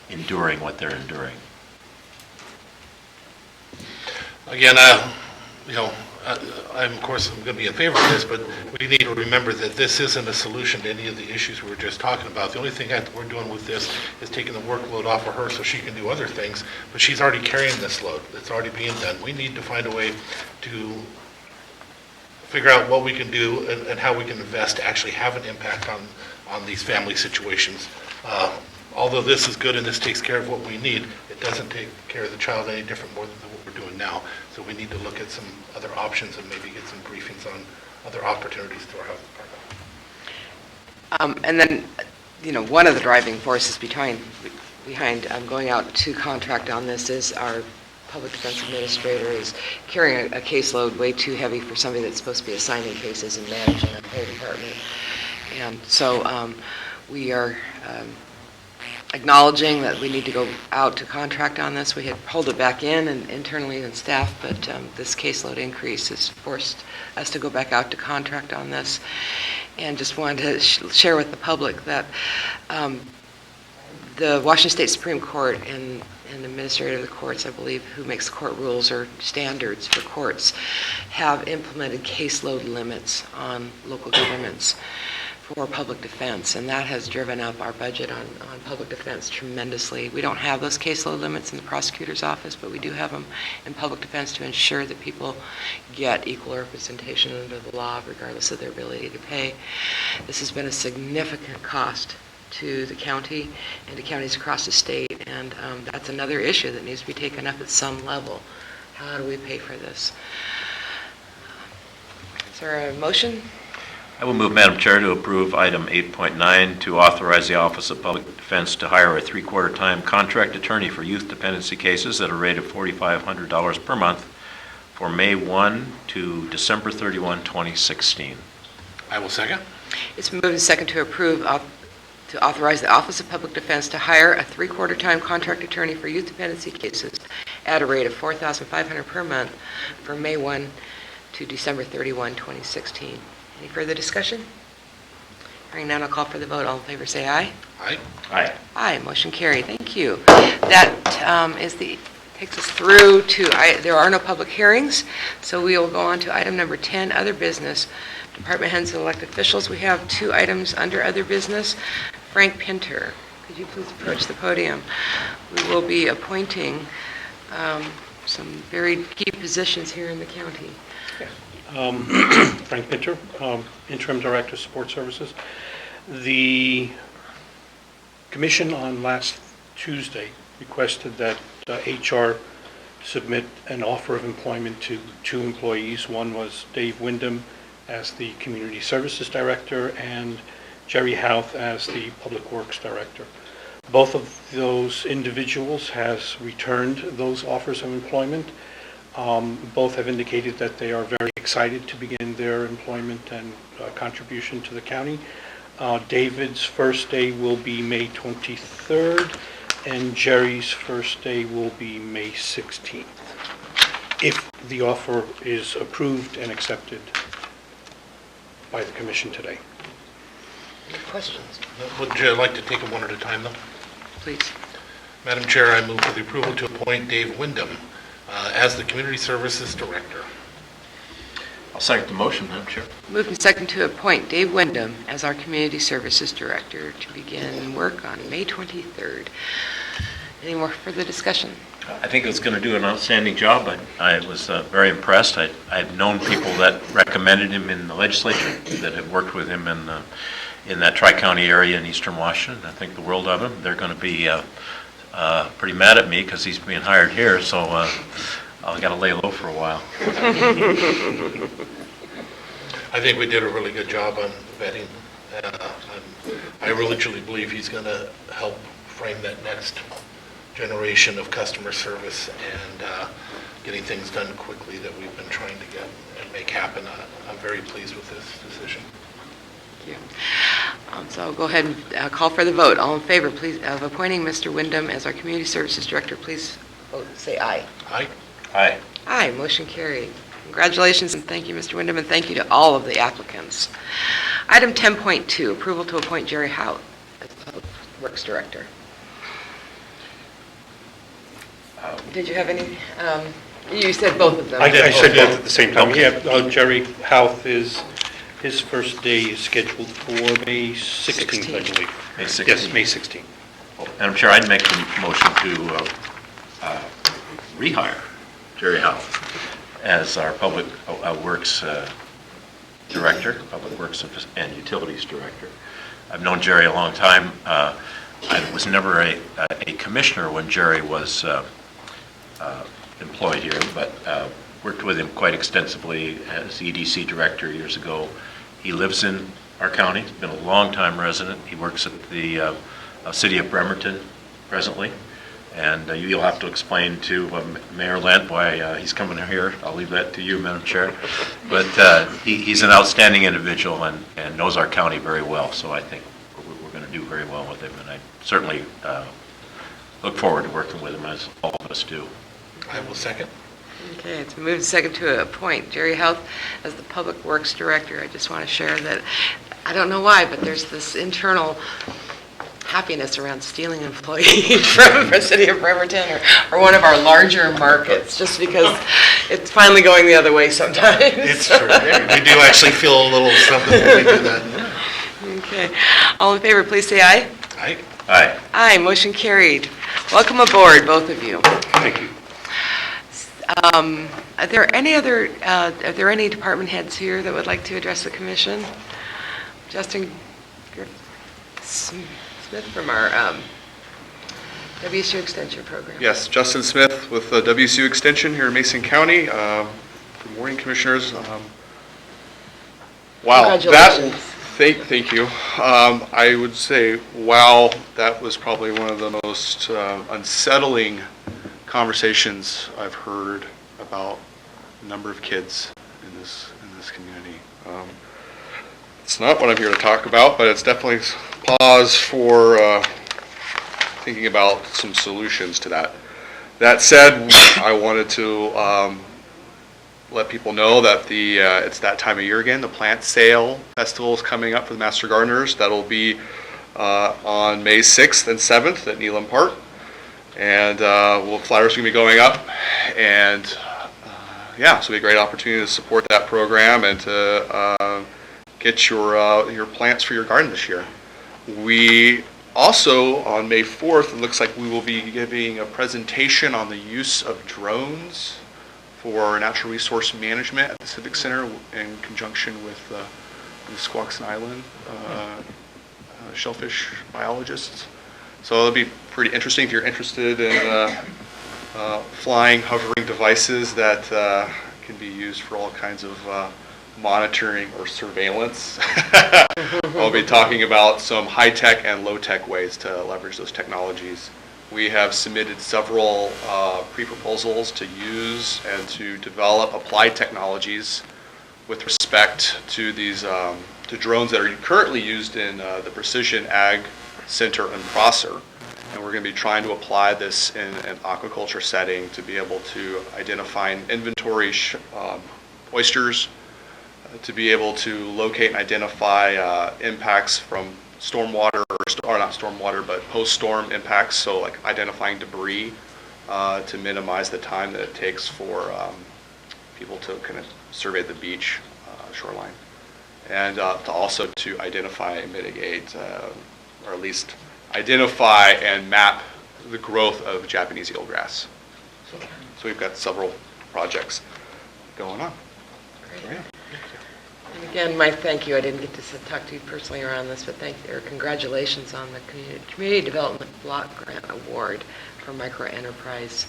enduring what they're enduring. Again, I'm going to be in favor of this, but we need to remember that this isn't a solution to any of the issues we were just talking about. The only thing that we're doing with this is taking the workload off of her so she can do other things, but she's already carrying this load. It's already being done. We need to find a way to figure out what we can do and how we can invest to actually have an impact on these family situations. Although this is good and this takes care of what we need, it doesn't take care of the child any different more than what we're doing now. So we need to look at some other options and maybe get some briefings on other opportunities through our health department. And then, one of the driving forces behind going out to contract on this is our public defense administrator is carrying a caseload way too heavy for somebody that's supposed to be assigning cases and managing a whole department. And so we are acknowledging that we need to go out to contract on this. We had pulled it back in and internally in staff, but this caseload increase has forced us to go back out to contract on this. And just wanted to share with the public that the Washington State Supreme Court and the administrator of the courts, I believe, who makes the court rules or standards for courts, have implemented caseload limits on local governments for public defense, and that has driven up our budget on public defense tremendously. We don't have those caseload limits in the prosecutor's office, but we do have them in public defense to ensure that people get equal representation under the law regardless of their ability to pay. This has been a significant cost to the county and to counties across the state, and that's another issue that needs to be taken up at some level. How do we pay for this? Is there a motion? I will move, Madam Chair, to approve item 8.9 to authorize the Office of Public Defense to hire a three-quarter-time contract attorney for youth dependency cases at a rate of $4,500 per month for May 1 to December 31, 2016. I will second. It's been moved and second to approve to authorize the Office of Public Defense to hire a three-quarter-time contract attorney for youth dependency cases at a rate of $4,500 per month for May 1 to December 31, 2016. Any further discussion? Hearing none, I'll call for the vote. All in favor say aye. Aye. Aye. Aye, motion carried. Thank you. That takes us through to, there are no public hearings, so we will go on to item number 10, other business. Department heads and elected officials, we have two items under other business. Frank Pinter, could you please approach the podium? We will be appointing some very key positions here in the county. Frank Pinter, Interim Director, Support Services. The Commission on last Tuesday requested that HR submit an offer of employment to two employees. One was Dave Wyndham as the Community Services Director and Jerry Houth as the Public Works Director. Both of those individuals has returned those offers of employment. Both have indicated that they are very excited to begin their employment and contribution to the county. David's first day will be May 23rd, and Jerry's first day will be May 16th, if the offer is approved and accepted by the Commission today. Any questions? Would you like to take them one at a time, though? Please. Madam Chair, I move for the approval to appoint Dave Wyndham as the Community Services Director. I'll second the motion, Madam Chair. Moved and second to appoint Dave Wyndham as our Community Services Director to begin work on May 23rd. Any more further discussion? I think it's going to do an outstanding job. I was very impressed. I've known people that recommended him in the legislature, that have worked with him in that Tri-County area in eastern Washington. I think the world of him. They're going to be pretty mad at me because he's being hired here, so I've got to lay low for a while. I think we did a really good job on vetting. I really truly believe he's going to help frame that next generation of customer service and getting things done quickly that we've been trying to get and make happen. I'm very pleased with this decision. Thank you. So I'll go ahead and call for the vote. All in favor, please, of appointing Mr. Wyndham as our Community Services Director, please vote, say aye. Aye. Aye. Aye, motion carried. Congratulations and thank you, Mr. Wyndham, and thank you to all of the applicants. Item 10.2, approval to appoint Jerry Hout as Public Works Director. Did you have any, you said both of them. I said both at the same time. Yeah, Jerry Houth his first day is scheduled for May 16th, I believe. May 16th. Yes, May 16th. Madam Chair, I'd make the motion to rehire Jerry Howell as our Public Works Director, Public Works and Utilities Director. I've known Jerry a long time. I was never a commissioner when Jerry was employed here, but worked with him quite extensively as EDC Director years ago. He lives in our county. He's been a long-time resident. He works at the City of Bremerton presently. And you'll have to explain to Mayor Lent why he's coming here. I'll leave that to you, Madam Chair. But he's an outstanding individual and knows our county very well. So I think we're going to do very well with him. And I certainly look forward to working with him, as all of us do. I will second. Okay, it's moved and second to appoint Jerry Houth as the Public Works Director. I just want to share that, I don't know why, but there's this internal happiness around stealing employees from the City of Bremerton or one of our larger markets, just because it's finally going the other way sometimes. It's true. We do actually feel a little something when we do that. Okay. All in favor, please say aye. Aye. Aye. Aye, motion carried. Welcome aboard, both of you. Thank you. Are there any department heads here that would like to address the commission? Justin Smith from our WSU Extension Program. Yes, Justin Smith with the WSU Extension here in Mason County. Good morning, Commissioners. Wow, Congratulations. Thank you. I would say, wow, that was probably one of the most unsettling conversations I've heard about the number of kids in this community. It's not what I'm here to talk about, but it's definitely pause for thinking about some solutions to that. That said, I wanted to let people know that it's that time of year again. The Plant Sale Festival is coming up for the Master Gardeners. That'll be on May 6th and 7th at Neelam Park. And flyers are going to be going up, and so it'll be a great opportunity to support that program and to get your plants for your garden this year. We also, on May 4th, it looks like we will be giving a presentation on the use of drones for natural resource management at the Civic Center in conjunction with the Squaxin Island shellfish biologists. So it'll be pretty interesting if you're interested in flying, hovering devices that can be used for all kinds of monitoring or surveillance. I'll be talking about some high-tech and low-tech ways to leverage those technologies. We have submitted several pre-proposals to use and to develop applied technologies with respect to these to drones that are currently used in the Precision Ag Center in Prosser. And we're going to be trying to apply this in an aquaculture setting to be able to identify and inventory oysters, to be able to locate and identify impacts from stormwater, or not stormwater, but post-storm impacts, so like identifying debris to minimize the time that it takes for people to kind of survey the beach shoreline. And to also to identify and mitigate, or at least identify and map the growth of Japanese eelgrass. So we've got several projects going on. Great. And again, my thank you. I didn't get to talk to you personally around this, but congratulations on the Community Development Block Grant Award for micro enterprise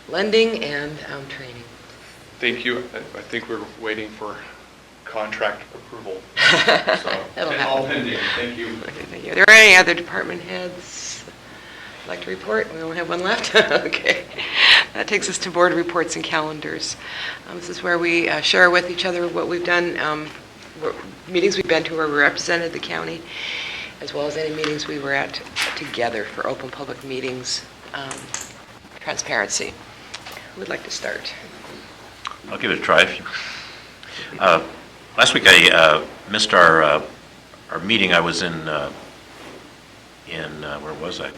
lending and training. Thank you. I think we're waiting for contract approval. So, That'll and all happen. pending. Thank you. Okay, thank you. Are there any other department heads who'd like to report? We only have one left? Okay. That takes us to board reports and calendars. This is where we share with each other what we've done, meetings we've been to where we represented the county, as well as any meetings we were at together for open public meetings, transparency. Who would like to start? I'll give it a try. Last week I missed our meeting. I was in where was I?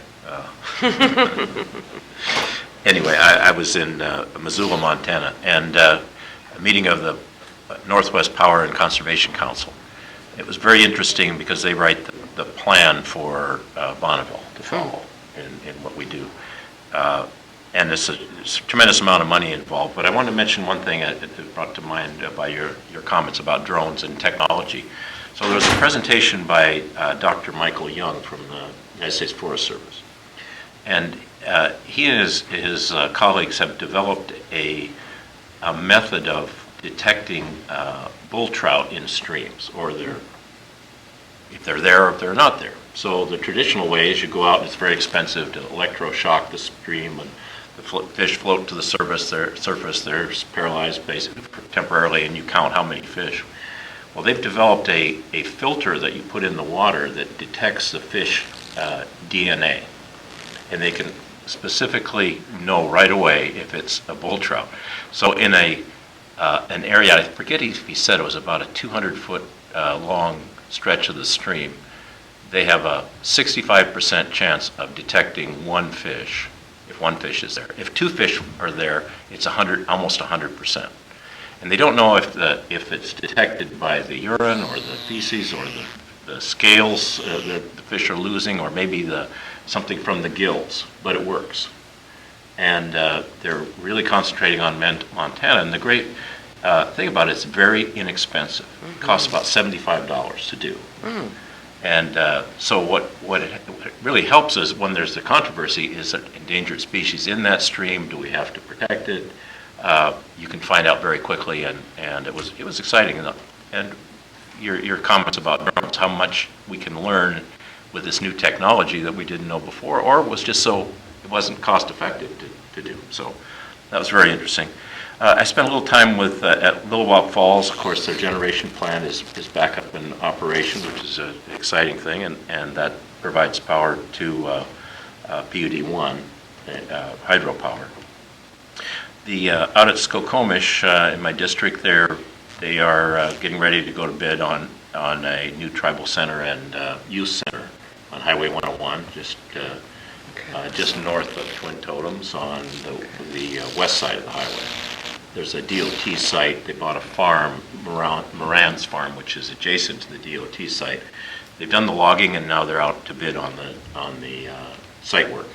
Anyway, I was in Missoula, Montana, and a meeting of the Northwest Power and Conservation Council. It was very interesting because they write the plan for Bonneville to follow in what we do. And there's a tremendous amount of money involved. But I wanted to mention one thing that brought to mind by your comments about drones and technology. So there was a presentation by Dr. Michael Young from the United States Forest Service. And he and his colleagues have developed a method of detecting bull trout in streams, or if they're there or if they're not there. So the traditional way is you go out and it's very expensive to electroshock the stream, and the fish float to the surface, they're paralyzed basically temporarily, and you count how many fish. Well, they've developed a filter that you put in the water that detects the fish DNA, and they can specifically know right away if it's a bull trout. So in an area, I forget if he said it was about a 200-foot long stretch of the stream, they have a 65% chance of detecting one fish, if one fish is there. If two fish are there, it's almost 100%. And they don't know if it's detected by the urine or the feces or the scales the fish are losing, or maybe something from the gills, but it works. And they're really concentrating on Montana. And the great thing about it, it's very inexpensive. It costs about $75 to do. And so what it really helps us when there's the controversy is an endangered species in that stream. Do we have to protect it? You can find out very quickly, and it was exciting. And your comments about drones, how much we can learn with this new technology that we didn't know before, or was just so it wasn't cost effective to do. So that was very interesting. I spent a little time at Little Walk Falls. Of course, their generation plant is back up in operation, which is an exciting thing, and that provides power to PUD1 hydropower. Out at Skokomish in my district, they are getting ready to go to bid on a new tribal center and youth center on Highway 101, just north of Twin Totems on the west side of the highway. There's a DOT site. They bought a farm, Moran's Farm, which is adjacent to the DOT site. They've done the logging, and now they're out to bid on the site work.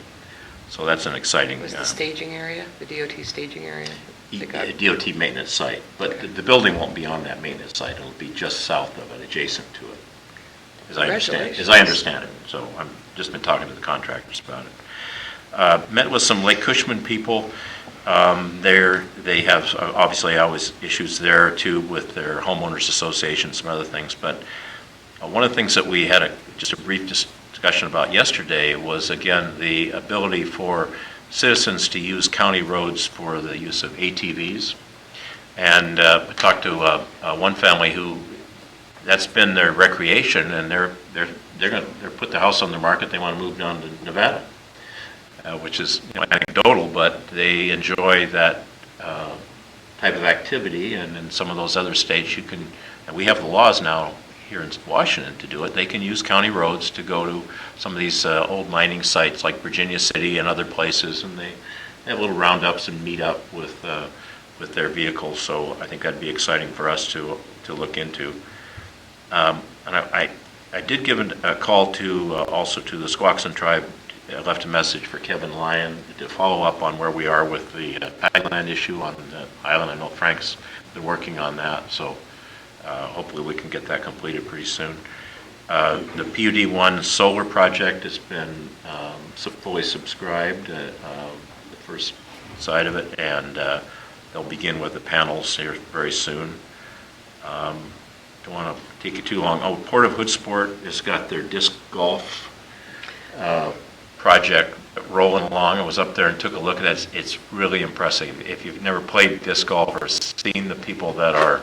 So that's an exciting. Was the staging area, the DOT staging area? DOT maintenance site, but the building won't be on that maintenance site. It'll be just south of it, adjacent to it, as I understand it. So I've just been talking to the contractors about it. Met with some Lake Cushman people. They have obviously always issues there too with their homeowners association, some other things. But one of the things that we had just a brief discussion about yesterday was, again, the ability for citizens to use county roads for the use of ATVs. And I talked to one family who that's been their recreation, and they're put the house on the market. They want to move down to Nevada. Which is anecdotal, but they enjoy that type of activity. And in some of those other states, and we have the laws now here in Washington to do it. They can use county roads to go to some of these old mining sites like Virginia City and other places, and they have little roundups and meet up with with their vehicles, so I think that'd be exciting for us to look into. And I did give a call to, also to the Squaxin tribe. I left a message for Kevin Lyon to follow up on where we are with the Tagland issue on the island. I know Frank's been working on that, so hopefully we can get that completed pretty soon. The PUD-1 solar project has been fully subscribed, the first side of it, and they'll begin with the panels here very soon. Don't want to take you too long. Oh, Port of Hoodsport has got their disc golf project rolling along. I was up there and took a look at it. It's really impressive. If you've never played disc golf or seen the people that are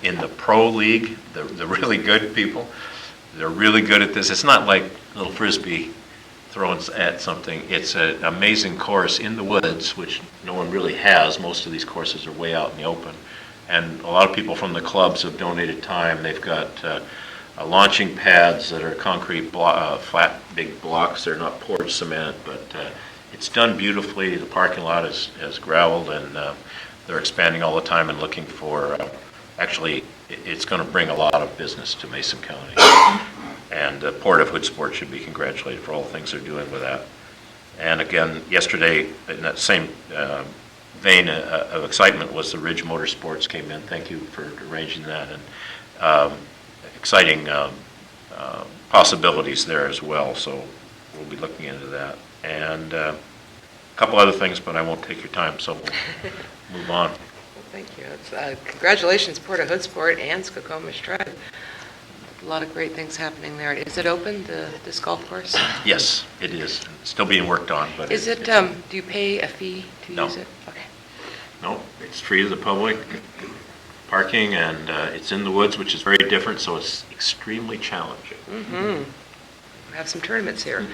in the pro league, the really good people, they're really good at this. It's not like little frisbee throwing at something. It's an amazing course in the woods, which no one really has. Most of these courses are way out in the open. And a lot of people from the clubs have donated time. They've got launching pads that are concrete, flat, big blocks. They're not poured cement, but it's done beautifully. The parking lot is graveled, and they're expanding all the time and looking for, actually, it's going to bring a lot of business to Mason County. And the Port of Hoodsport should be congratulated for all the things they're doing with that. And again, yesterday, in that same vein of excitement, was the Ridge Motorsports came in. Thank you for arranging that. And exciting possibilities there as well, so we'll be looking into that. And a couple other things, but I won't take your time, so we'll move on. Well, thank you. It's, congratulations, Port of Hoodsport and Skokomish Tribe. A lot of great things happening there. Is it open, the disc golf course? Yes, it is. It's still being worked on, but Is it, do you pay a fee to No. use it? Okay. No, it's free to the public, parking, and it's in the woods, which is very different, so it's extremely challenging. Mm-hmm. We have some tournaments here.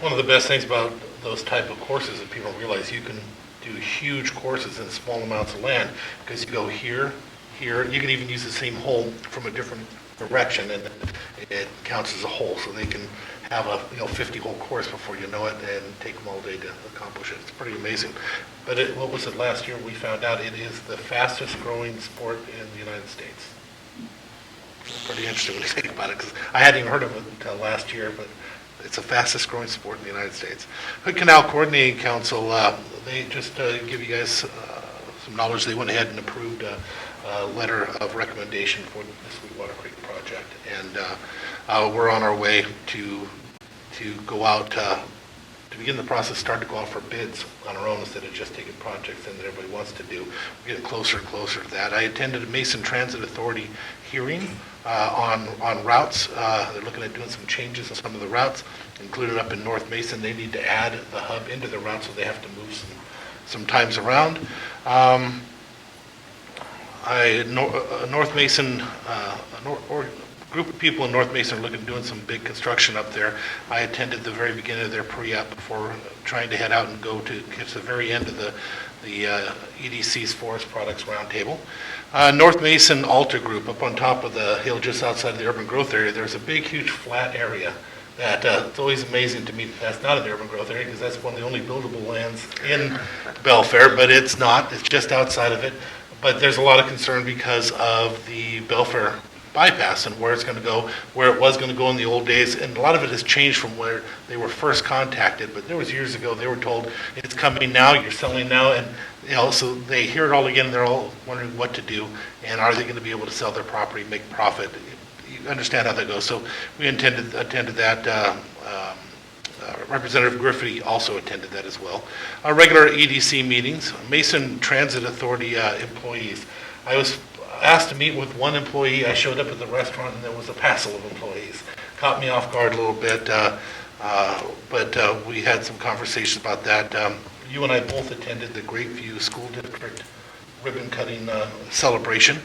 One of the best things about those type of courses that people realize, you can do huge courses in small amounts of land, because you go here, you can even use the same hole from a different direction, and it counts as a hole, so they can have a 50-hole course before you know it, and take them all day to accomplish it. It's pretty amazing. But what was it last year? We found out it is the fastest growing sport in the United States. It's pretty interesting when you think about it, because I hadn't even heard of it until last year, but it's the fastest growing sport in the United States. Hood Canal Coordinating Council, they just give you guys some knowledge. They went ahead and approved a letter of recommendation for the Sweetwater Creek project, and we're on our way to go out to begin the process, start to go out for bids on our own instead of just taking projects in that everybody wants to do. We're getting closer and closer to that. I attended a Mason Transit Authority hearing on routes. They're looking at doing some changes on some of the routes, included up in North Mason. They need to add the hub into the route, so they have to move some times around. North Mason, or group of people in North Mason are looking at doing some big construction up there. I attended the very beginning of their pre-app before trying to head out and go to get to the very end of the EDC's Forest Products Roundtable. North Mason Alta Group, up on top of the hill just outside the urban growth area, there's a big, huge flat area that it's always amazing to me that that's not an urban growth area, because that's one of the only buildable lands in Belfair, but it's not. It's just outside of it. But there's a lot of concern because of the Belfair bypass and where it's going to go, where it was going to go in the old days, and a lot of it has changed from where they were first contacted. But there was years ago they were told it's coming now, you're selling now, and so they hear it all again. They're all wondering what to do, and are they going to be able to sell their property, make profit? You understand how that goes. So we attended that. Representative Griffey also attended that as well. Our regular EDC meetings, Mason Transit Authority employees. I was asked to meet with one employee. I showed up at the restaurant and there was a passel of employees. Caught me off guard a little bit, but we had some conversations about that. You and I both attended the Greatview School District ribbon cutting celebration.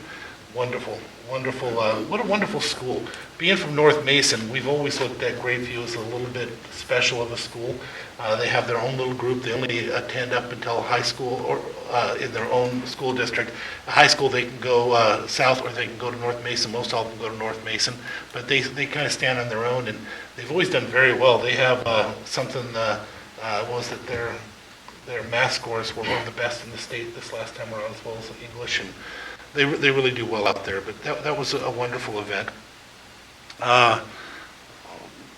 Wonderful, wonderful, what a wonderful school. Being from North Mason, we've always looked at Greatview as a little bit special of a school. They have their own little group. They only attend up until high school or in their own school district. High school, they can go south or they can go to North Mason. Most of them go to North Mason, but they kind of stand on their own, and they've always done very well. They have something, what was it, their math scores were one of the best in the state this last time around, as well as English, and they really do well out there. But that was a wonderful event.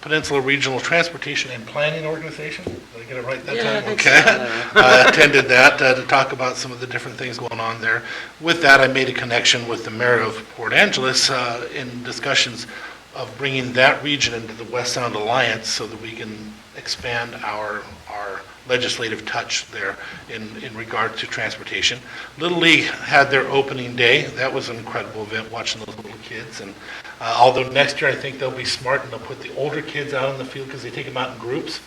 Peninsula Regional Transportation and Planning Organization, did I get it right that time? Okay. Attended that to talk about some of the different things going on there. With that, I made a connection with the mayor of Port Angeles in discussions of bringing that region into the West Sound Alliance so that we can expand our legislative touch there in regard to transportation. Little League had their opening day. That was an incredible event, watching those little kids. And although next year I think they'll be smart and they'll put the older kids out in the field because they take them out in groups.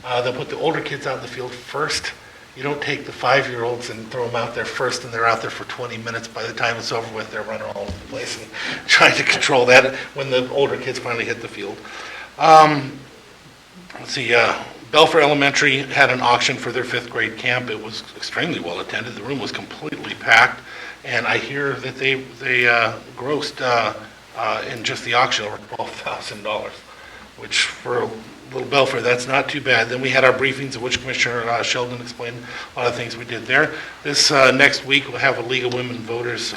They'll put the older kids out in the field first. You don't take the 5-year-olds and throw them out there first and they're out there for 20 minutes. By the time it's over with, they're running all over the place and trying to control that when the older kids finally hit the field. Let's see, Belfair Elementary had an auction for their 5th grade camp. It was extremely well attended. The room was completely packed, and I hear that they grossed in just the auction over $12,000, which for little Belfair, that's not too bad. Then we had our briefings, of which Commissioner Sheldon explained a lot of things we did there. This next week we'll have a League of Women Voters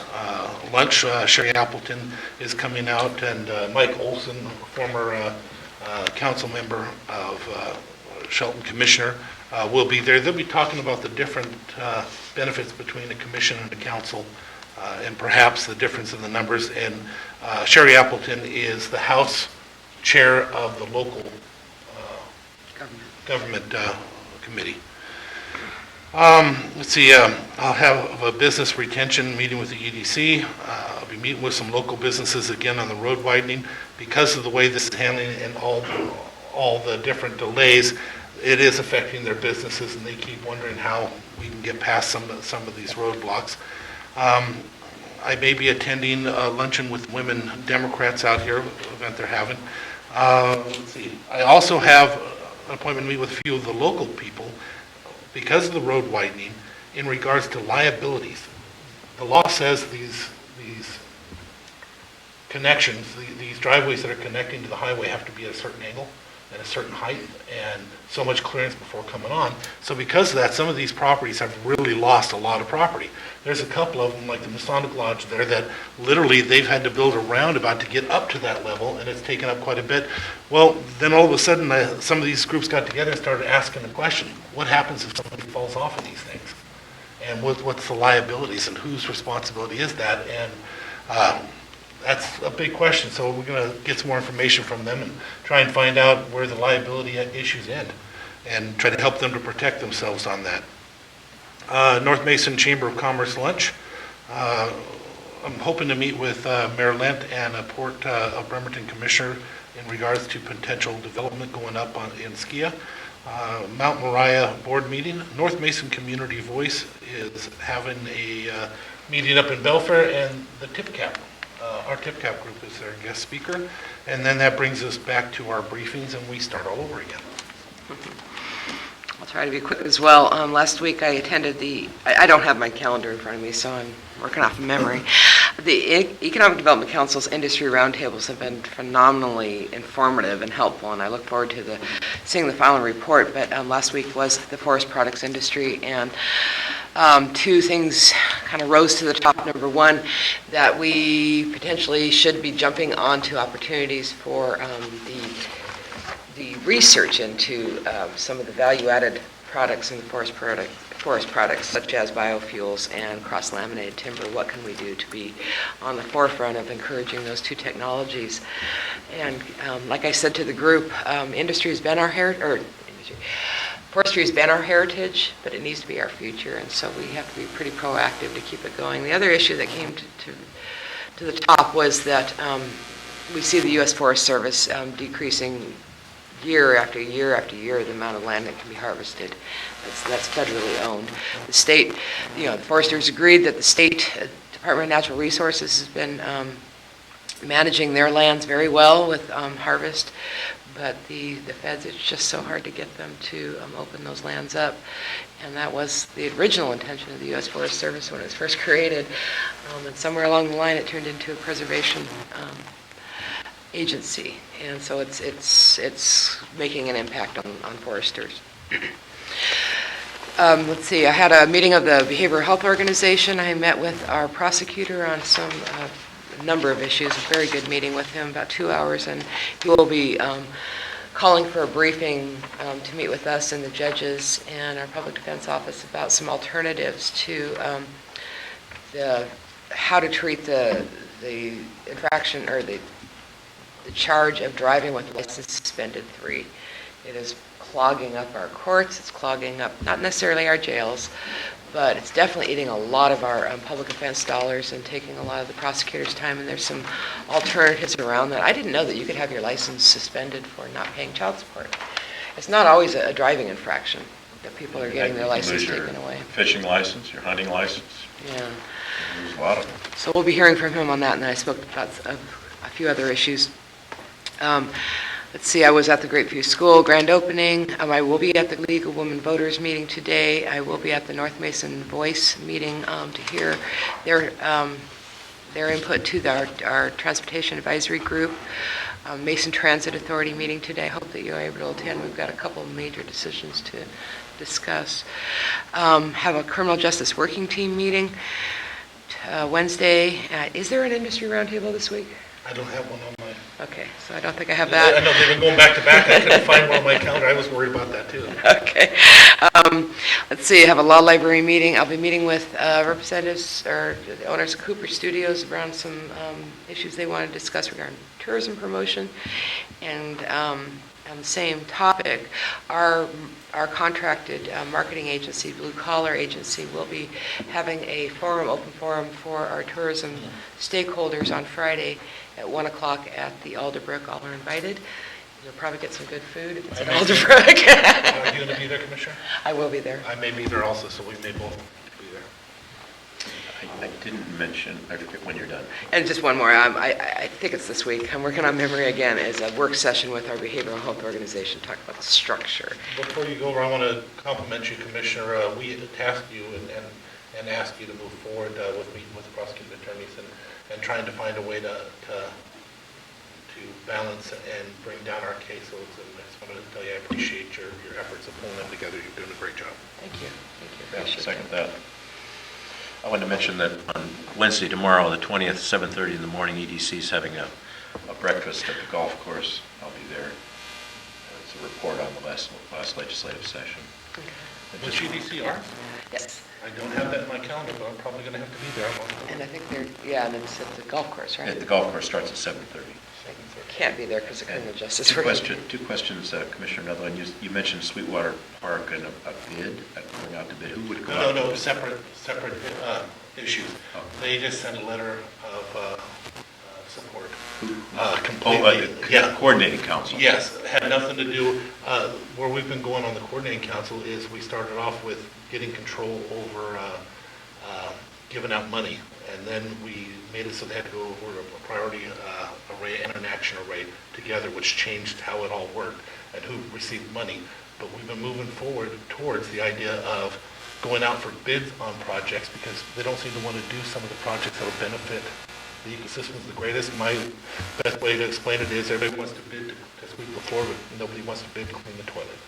lunch. Sherry Appleton is coming out, and Mike Olson, former council member of Shelton Commissioner, will be there. They'll be talking about the different benefits between a commission and a council, and perhaps the difference in the numbers. And Sherry Appleton is the House Chair of the local government committee. Let's see, I'll have a business retention meeting with the EDC. I'll be meeting with some local businesses again on the road widening. Because of the way this is handling and all the different delays, it is affecting their businesses, and they keep wondering how we can get past some of these roadblocks. I may be attending a luncheon with women Democrats out here, an event they're having. Let's see, I also have an appointment to meet with a few of the local people because of the road widening in regards to liabilities. The law says these connections, these driveways that are connecting to the highway have to be at a certain angle and a certain height and so much clearance before coming on. So because of that, some of these properties have really lost a lot of property. There's a couple of them, like the Masonic Lodge there, that literally they've had to build a roundabout to get up to that level, and it's taken up quite a bit. Well, then all of a sudden, some of these groups got together and started asking the question, what happens if somebody falls off of these things? And what's the liabilities, and whose responsibility is that? And that's a big question, so we're going to get some more information from them and try and find out where the liability issues end and try to help them to protect themselves on that. North Mason Chamber of Commerce lunch. I'm hoping to meet with Mayor Lent and a Port of Bremerton Commissioner in regards to potential development going up in Skia. Mount Moriah board meeting. North Mason Community Voice is having a meeting up in Belfair, and the TIPCAP. Our TIPCAP group is their guest speaker, and then that brings us back to our briefings, and we start all over again. I'll try to be quick as well. Last week I attended I don't have my calendar in front of me, so I'm working off of memory. The Economic Development Council's industry roundtables have been phenomenally informative and helpful, and I look forward to seeing the final report. But last week was the forest products industry, and two things kind of rose to the top. Number one, that we potentially should be jumping onto opportunities for the research into some of the value-added products in the forest products, such as biofuels and cross-laminated timber. What can we do to be on the forefront of encouraging those two technologies? And like I said to the group, forestry has been our heritage, but it needs to be our future, and so we have to be pretty proactive to keep it going. The other issue that came to the top was that we see the U.S. Forest Service decreasing year after year after year the amount of land that can be harvested. That's federally owned. The state, the foresters agreed that the state Department of Natural Resources has been managing their lands very well with harvest, but the feds, it's just so hard to get them to open those lands up. And that was the original intention of the U.S. Forest Service when it was first created. And somewhere along the line it turned into a preservation agency. And so it's making an impact on foresters. Let's see, I had a meeting of the Behavioral Health Organization. I met with our prosecutor on some, a number of issues, a very good meeting with him, about 2 hours, and he will be calling for a briefing to meet with us and the judges and our public defense office about some alternatives to how to treat the infraction or the charge of driving with license suspended 3. It is clogging up our courts, it's clogging up not necessarily our jails, but it's definitely eating a lot of our public defense dollars and taking a lot of the prosecutor's time, and there's some alternatives around that. I didn't know that you could have your license suspended for not paying child support. It's not always a driving infraction that people are getting their license taken away. Fishing license, your hunting license, Yeah. there's a lot of them. So we'll be hearing from him on that, and then I spoke about a few other issues. Let's see, I was at the Great View School grand opening. I will be at the League of Women Voters meeting today. I will be at the North Mason Voice meeting to hear their input to our Transportation Advisory Group. Mason Transit Authority meeting today. I hope that you're able to attend. We've got a couple of major decisions to discuss. Have a Criminal Justice Working Team meeting Wednesday. Is there an industry roundtable this week? I don't have one on my... Okay, so I don't think I have I that. know they've been going back to back. I couldn't find one on my calendar. I was worried about that too. Okay. Let's see, I have a law library meeting. I'll be meeting with representatives or the owners of Cooper Studios around some issues they want to discuss regarding tourism promotion. And on the same topic, our contracted marketing agency, Blue Collar Agency, will be having a open forum for our tourism stakeholders on Friday at 1 o'clock at the Alderbrook. All are invited. You'll probably get some good food if it's at Alderbrook. Are you going to be there, Commissioner? I will be there. I may be there also, so we may both be there. I didn't mention, I forget when you're done. And just one more, I think it's this week, I'm working on memory again, is a work session with our behavioral health organization, talk about the structure. Before you go, I want to compliment you, Commissioner. We tasked you and asked you to move forward with meeting with the prosecuting attorneys and trying to find a way to balance and bring down our caseloads. And I just wanted to tell you I appreciate your efforts of pulling them together. You're doing a great job. Thank you. Yeah, Appreciate second that. I wanted to mention that on Wednesday, tomorrow, the 20th, 7:30 in the morning, EDC is having a breakfast at the golf course. I'll be there. It's a report on the last legislative session. Which EDCR? Yes. I don't have that in my calendar, but I'm probably going to have to be there. And I think and it's at the golf course, right? The golf course starts at 7:30. Can't be there because of criminal justice. Two questions, Commissioner Netherland. You mentioned Sweetwater Park and a bid, going out to bid. Who would go out? No, separate issues. Oh. They just sent a letter of support. Coordinating council. Yes, had nothing to do, where we've been going on the coordinating council is we started off with getting control over giving out money. And then we made it so they had to go over a priority array and an action array together, which changed how it all worked and who received money. But we've been moving forward towards the idea of going out for bids on projects because they don't seem to want to do some of the projects that will benefit the ecosystem the greatest. My best way to explain it is everybody wants to bid to sweep the floor, but nobody wants to bid to clean the toilet.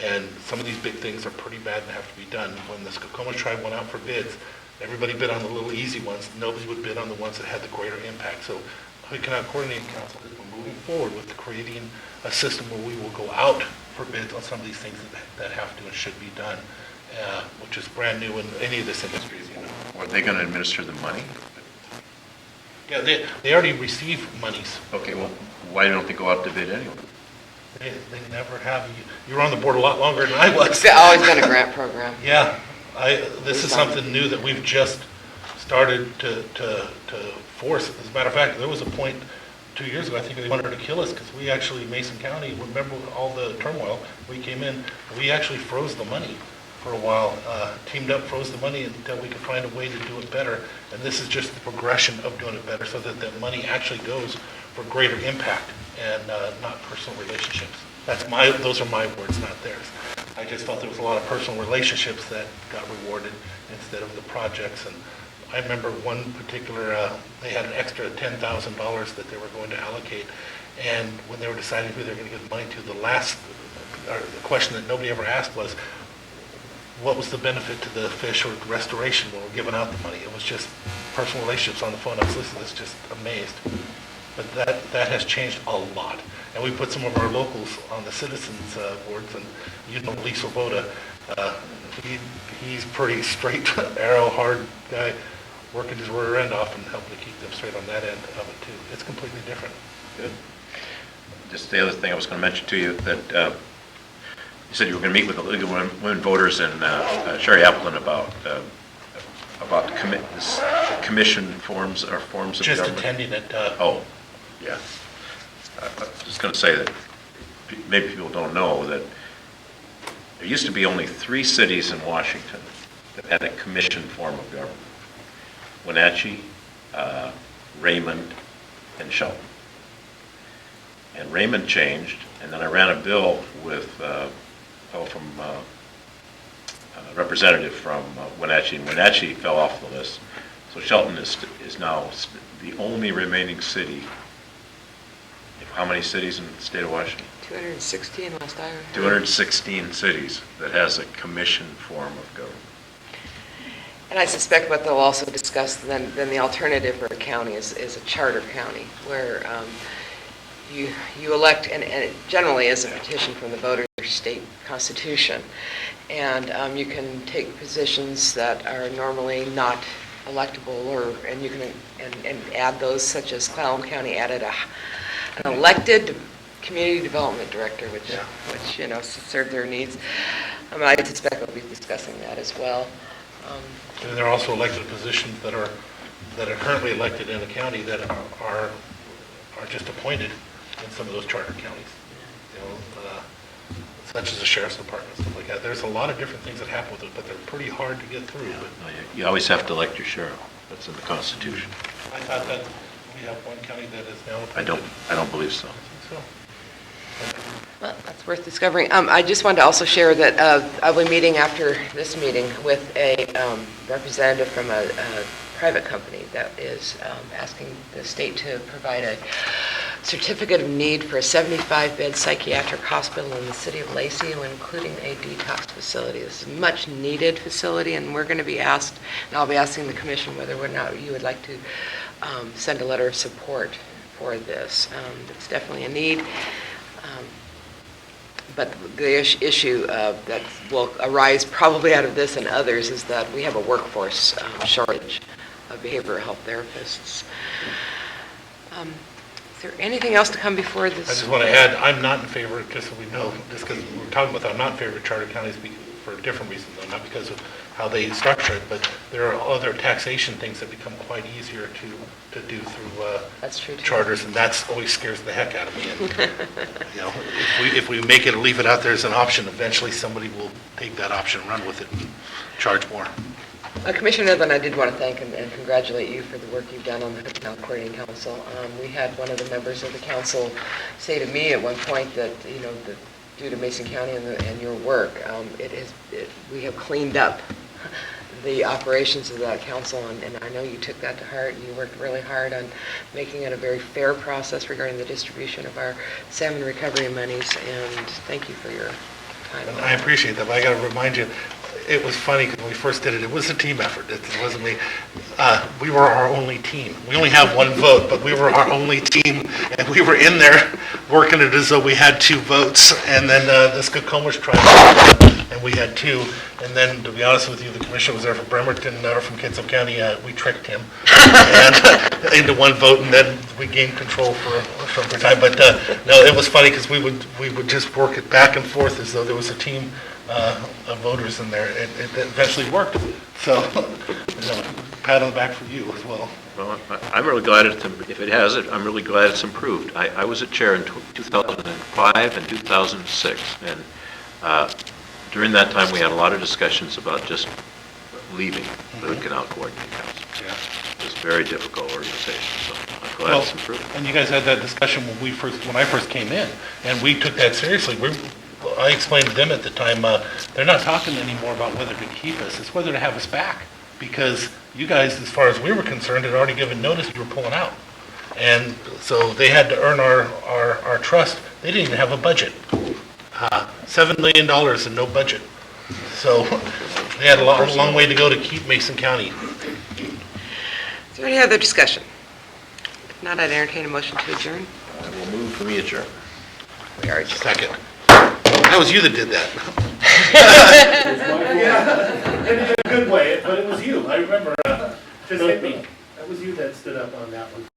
And some of these big things are pretty bad and have to be done. When the Skokomish tribe went out for bids, everybody bid on the little easy ones. Nobody would bid on the ones that had the greater impact. So Huguenot Coordinating Council has been moving forward with creating a system where we will go out for bids on some of these things that have to and should be done, which is brand new in any of this industry, as you know. Are they going to administer the money? Yeah, they already receive monies. Okay, well, why don't they go out to bid anyway? They never have. You were on the board a lot longer than I was. It's always been a grant program. Yeah, this is something new that we've just started to force. As a matter of fact, there was a point 2 years ago, I think they wanted to kill us because we actually, Mason County, remember all the turmoil, we came in, we actually froze the money for a while, teamed up, froze the money until we could find a way to do it better. And this is just the progression of doing it better so that the money actually goes for greater impact and not personal relationships. Those are my words, not theirs. I just felt there was a lot of personal relationships that got rewarded instead of the projects. And I remember one particular, they had an extra $10,000 that they were going to allocate. And when they were deciding who they were going to give the money to, the question that nobody ever asked was, what was the benefit to the fish or restoration when we're giving out the money? It was just personal relationships on the phone. I was listening, I was just amazed. But that has changed a lot. And we put some of our locals on the citizens boards, and you know Lee Swoboda, he's pretty straight arrow, hard guy, working his rear end off and helping to keep them straight on that end of it too. It's completely different. Good. Just the other thing I was going to mention to you, that you said you were going to meet with the League of Women Voters and Sherry Applin about this commission forms or forms of Just government. attending it. Oh, yeah. I was just going to say that maybe people don't know that there used to be only 3 cities in Washington that had a commission form of government. Wenatchee, Raymond, and Shelton. And Raymond changed, and then I ran a bill with a fellow from, representative from Wenatchee, and Wenatchee fell off the list. So Shelton is now the only remaining city. How many cities in the state of Washington? 216 last I heard. 216 cities that has a commission form of government. And I suspect what they'll also discuss then the alternative for a county is a charter county, where you elect, and it generally is a petition from the voters' state constitution, and you can take positions that are normally not electable, and you can and add those, such as Clallam County added an elected community development director, which served their needs. I suspect we'll be discussing that as well. And there are also elected positions that are currently elected in the county that are just appointed in some of those charter counties. Such as the sheriff's department, stuff like that. There's a lot of different things that happen with it, but they're pretty hard to get through. No, you always have to elect your sheriff. That's in the Constitution. I thought that we have one county that is now appointed. I don't believe so. So, Well, that's worth discovering. I just wanted to also share that I'll be meeting after this meeting with a representative from a private company that is asking the state to provide a certificate of need for a 75-bed psychiatric hospital in the city of Lacey, including a detox facility. This is a much-needed facility, and we're going to be asked, and I'll be asking the commission whether or not you would like to send a letter of support for this. It's definitely a need. But the issue that will arise probably out of this and others is that we have a workforce shortage of behavioral health therapists. Is there anything else to come before this? I just want to add, I'm not in favor, just so we know, just because we're talking about that, I'm not in favor of charter counties for a different reason, though, not because of how they structure it, but there are other taxation things that become quite easier to do through That's true, too. charters, and that always scares the heck out of me. And, if we make it, leave it out there as an option, eventually somebody will take that option, run with it, and charge more. Commissioner Nivlin, I did want to thank and congratulate you for the work you've done on the Hotel Coordinating Council. We had one of the members of the council say to me at one point that, due to Mason County and your work, we have cleaned up the operations of that council, and I know you took that to heart. You worked really hard on making it a very fair process regarding the distribution of our salmon recovery monies, and thank you for your time. And I appreciate that, but I got to remind you, it was funny because when we first did it, it was a team effort. It wasn't me. We were our only team. We only have one vote, but we were our only team, and we were in there working it as though we had 2 votes. And then the Skokomish tried, and we had 2. And then, to be honest with you, the commissioner was there from Bremerton or from Kitsap County. We tricked him and into 1 vote, and then we gained control for a short time. But no, it was funny because we would just work it back and forth as though there was a team of voters in there. It eventually worked. So, pat on the back for you as well. Well, I'm really glad if it has it, I'm really glad it's improved. I was a chair in 2005 and 2006, and during that time we had a lot of discussions about just leaving the Hood Canal Coordinating Council. Yeah. It was a very difficult organization, so I'm glad it's improved. And you guys had that discussion when I first came in, and we took that seriously. I explained to them at the time, they're not talking anymore about whether to keep us, it's whether to have us back. Because you guys, as far as we were concerned, had already given notice you were pulling out. And so they had to earn our trust. They didn't even have a budget. $7 million and no budget. So they had a long way to go to keep Mason County. Is there any other discussion? If not, I'd entertain a motion to adjourn. I will move for adjourn. We are adjourned. Second. That was you that did that. Yeah, in a good way, but it was you. I remember, just hit me. That was you that stood up on that one.